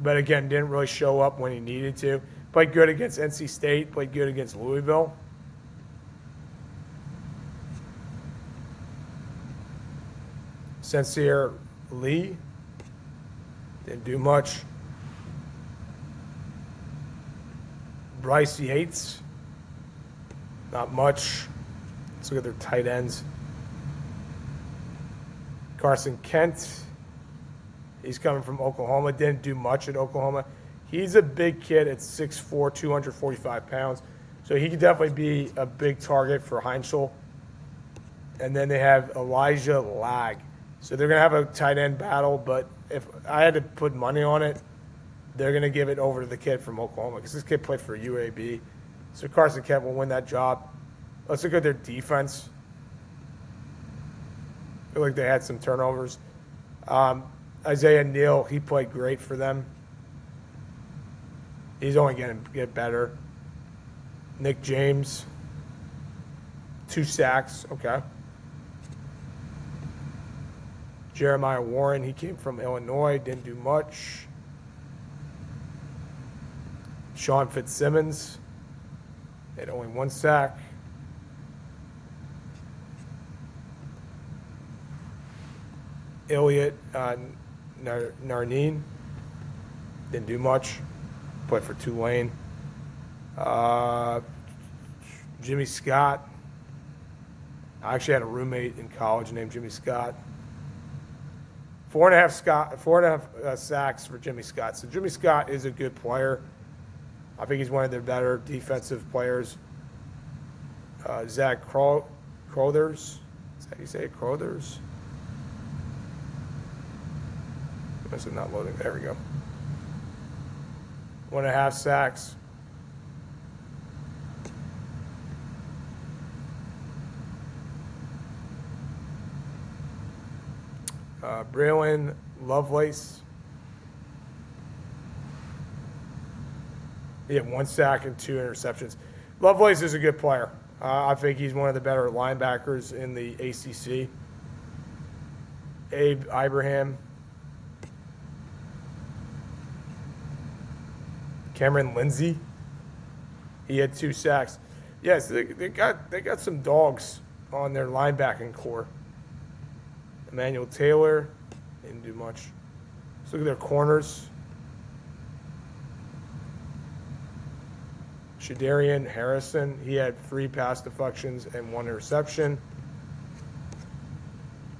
But again, didn't really show up when he needed to. Played good against NC State. Played good against Louisville. Sincere Lee. Didn't do much. Bryce Yates. Not much. Let's look at their tight ends. Carson Kent. He's coming from Oklahoma. Didn't do much at Oklahoma. He's a big kid at 6'4", 245 pounds. So he could definitely be a big target for Heinzel. And then they have Elijah Lag. So they're going to have a tight end battle, but if I had to put money on it, they're going to give it over to the kid from Oklahoma because this kid played for UAB. So Carson Kent will win that job. Let's look at their defense. I feel like they had some turnovers. Isaiah Neal, he played great for them. He's only going to get better. Nick James, 2 sacks. Okay. Jeremiah Warren, he came from Illinois, didn't do much. Sean Fitzsimmons had only 1 sack. Elliot Narneen didn't do much. Played for Tulane. Jimmy Scott. I actually had a roommate in college named Jimmy Scott. 4.5 sacks for Jimmy Scott. So Jimmy Scott is a good player. I think he's one of their better defensive players. Zach Crothers. Is that how you say it? Crothers? This is not loading. There we go. 1.5 sacks. Braylon Lovelace. He had 1 sack and 2 interceptions. Lovelace is a good player. I think he's one of the better linebackers in the ACC. Abe Ibrahim. Cameron Lindsay. He had 2 sacks. Yes, they got some dogs on their linebacking core. Emmanuel Taylor didn't do much. Let's look at their corners. Shadarian Harrison, he had 3 pass deflections and 1 interception.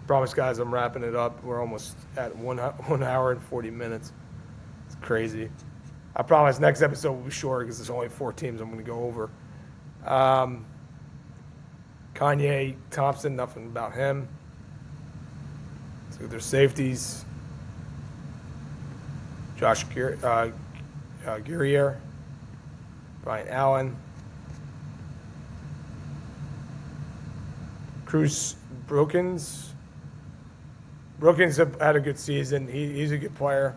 Promise, guys, I'm wrapping it up. We're almost at 1 hour and 40 minutes. It's crazy. I promise next episode will be short because there's only 4 teams I'm going to go over. Kanye Thompson, nothing about him. So their safeties. Josh Guerrier. Brian Allen. Cruz Brookins. Brookins had a good season. He's a good player.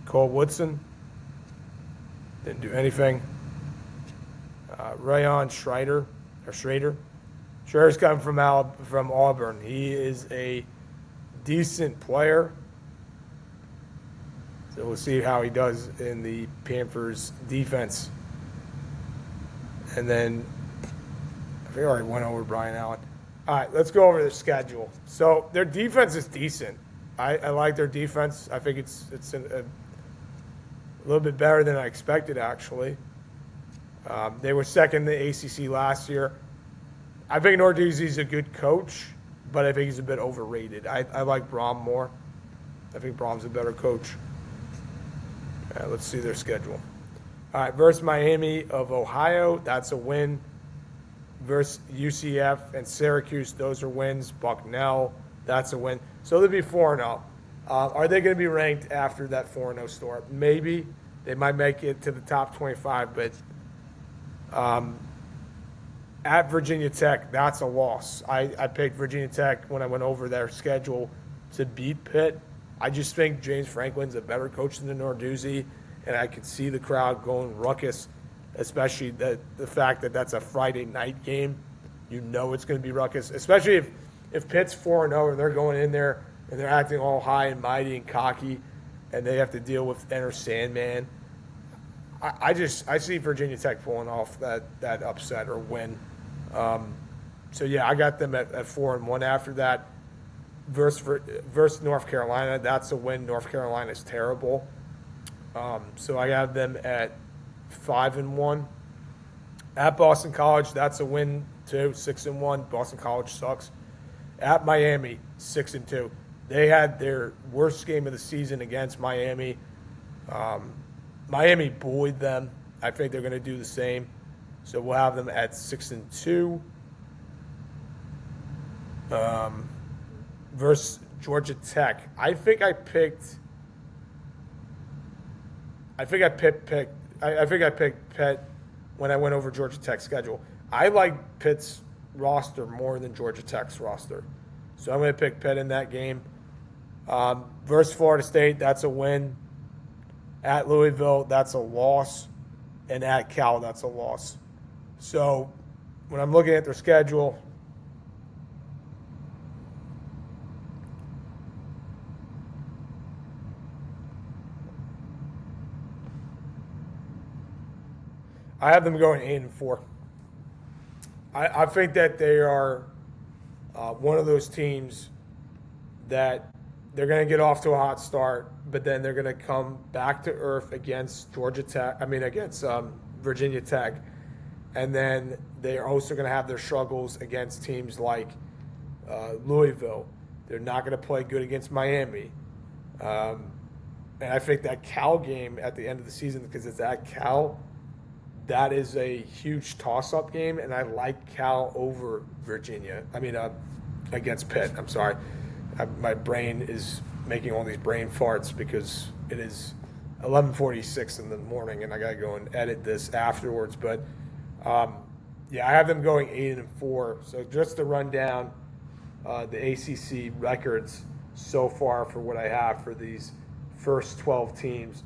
Cole Woodson. Didn't do anything. Rayon Schrader. Schrader's coming from Auburn. He is a decent player. So we'll see how he does in the Panthers defense. And then I think I already went over Brian Allen. All right, let's go over their schedule. So their defense is decent. I like their defense. I think it's a little bit better than I expected, actually. They were second in the ACC last year. I think Narduzzi's a good coach, but I think he's a bit overrated. I like Brom more. I think Brom's a better coach. Let's see their schedule. All right, versus Miami of Ohio, that's a win. Versus UCF and Syracuse, those are wins. Bucknell, that's a win. So they'll be 4-0. Are they going to be ranked after that 4-0 start? Maybe. They might make it to the top 25, but at Virginia Tech, that's a loss. I picked Virginia Tech when I went over their schedule to beat Pitt. I just think James Franklin's a better coach than Narduzzi, and I could see the crowd going ruckus, especially the fact that that's a Friday night game. You know it's going to be ruckus, especially if Pitt's 4-0 and they're going in there and they're acting all high and mighty and cocky, and they have to deal with Enter Sandman. I see Virginia Tech pulling off that upset or win. So yeah, I got them at 4-1 after that. Versus North Carolina, that's a win. North Carolina's terrible. So I have them at 5-1. At Boston College, that's a win too, 6-1. Boston College sucks. At Miami, 6-2. They had their worst game of the season against Miami. Miami bullied them. I think they're going to do the same. So we'll have them at 6-2. Versus Georgia Tech. I think I picked Pitt when I went over Georgia Tech's schedule. I like Pitt's roster more than Georgia Tech's roster. So I'm going to pick Pitt in that game. Versus Florida State, that's a win. At Louisville, that's a loss. And at Cal, that's a loss. So when I'm looking at their schedule, I have them going 8-4. I think that they are one of those teams that they're going to get off to a hot start, but then they're going to come back to earth against against Virginia Tech, and then they're also going to have their struggles against teams like Louisville. They're not going to play good against Miami, and I think that Cal game at the end of the season, because it's at Cal, that is a huge toss-up game, and I like Cal over Virginia. Against Pitt. I'm sorry. My brain is making all these brain farts because it is 11:46 in the morning, and I got to go and edit this afterwards. But, I have them going 8-4. So just to run down the ACC records so far for what I have for these first 12 teams,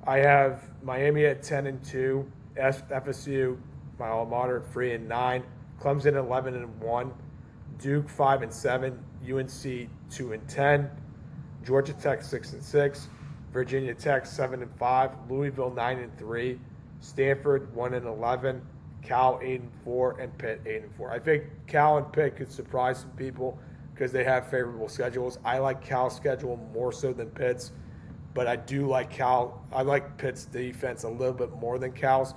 I have Miami at 10-2. FSU, my alma mater, 3-9. Clemson 11-1. Duke 5-7. UNC 2-10. Georgia Tech 6-6. Virginia Tech 7-5. Louisville 9-3. Stanford 1-11. Cal 8-4, and Pitt 8-4. I think Cal and Pitt could surprise some people because they have favorable schedules. I like Cal's schedule more so than Pitt's, but I do like Cal. I like Pitt's defense a little bit more than Cal's.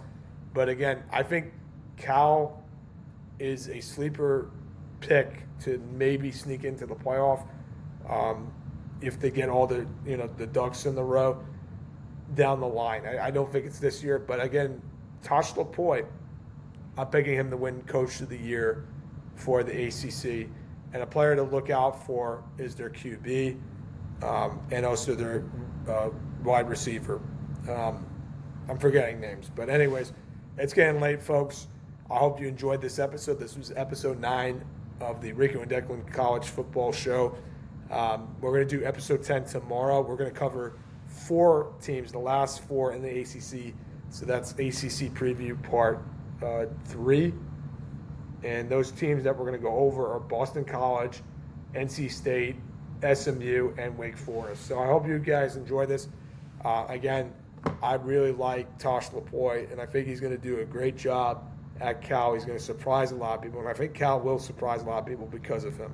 But again, I think Cal is a sleeper pick to maybe sneak into the playoff if they get all the ducks in the row down the line. I don't think it's this year, but again, Tosh LaPointe, I'm picking him to win Coach of the Year for the ACC, and a player to look out for is their QB and also their wide receiver. I'm forgetting names, but anyways. It's getting late, folks. I hope you enjoyed this episode. This was episode 9 of the Rico and Declan College Football Show. We're going to do episode 10 tomorrow. We're going to cover 4 teams, the last 4 in the ACC. So that's ACC Preview Part 3. And those teams that we're going to go over are Boston College, NC State, SMU, and Wake Forest. So I hope you guys enjoy this. Again, I really like Tosh LaPointe, and I think he's going to do a great job at Cal. He's going to surprise a lot of people, and I think Cal will surprise a lot of people because of him.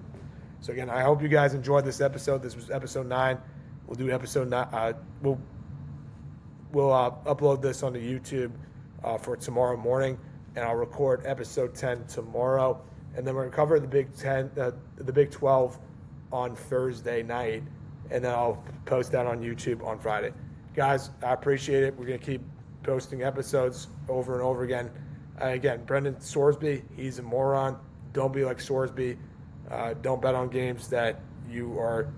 So again, I hope you guys enjoyed this episode. This was episode 9. We'll do episode 9. We'll upload this onto YouTube for tomorrow morning, and I'll record episode 10 tomorrow. And then we're going to cover the Big 12 on Thursday night, and then I'll post that on YouTube on Friday. Guys, I appreciate it. We're going to keep posting episodes over and over again. Again, Brendan Sorsby, he's a moron. Don't be like Sorsby. Don't bet on games that you are,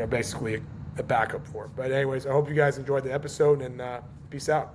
basically a backup for. But anyways, I hope you guys enjoyed the episode, and peace out.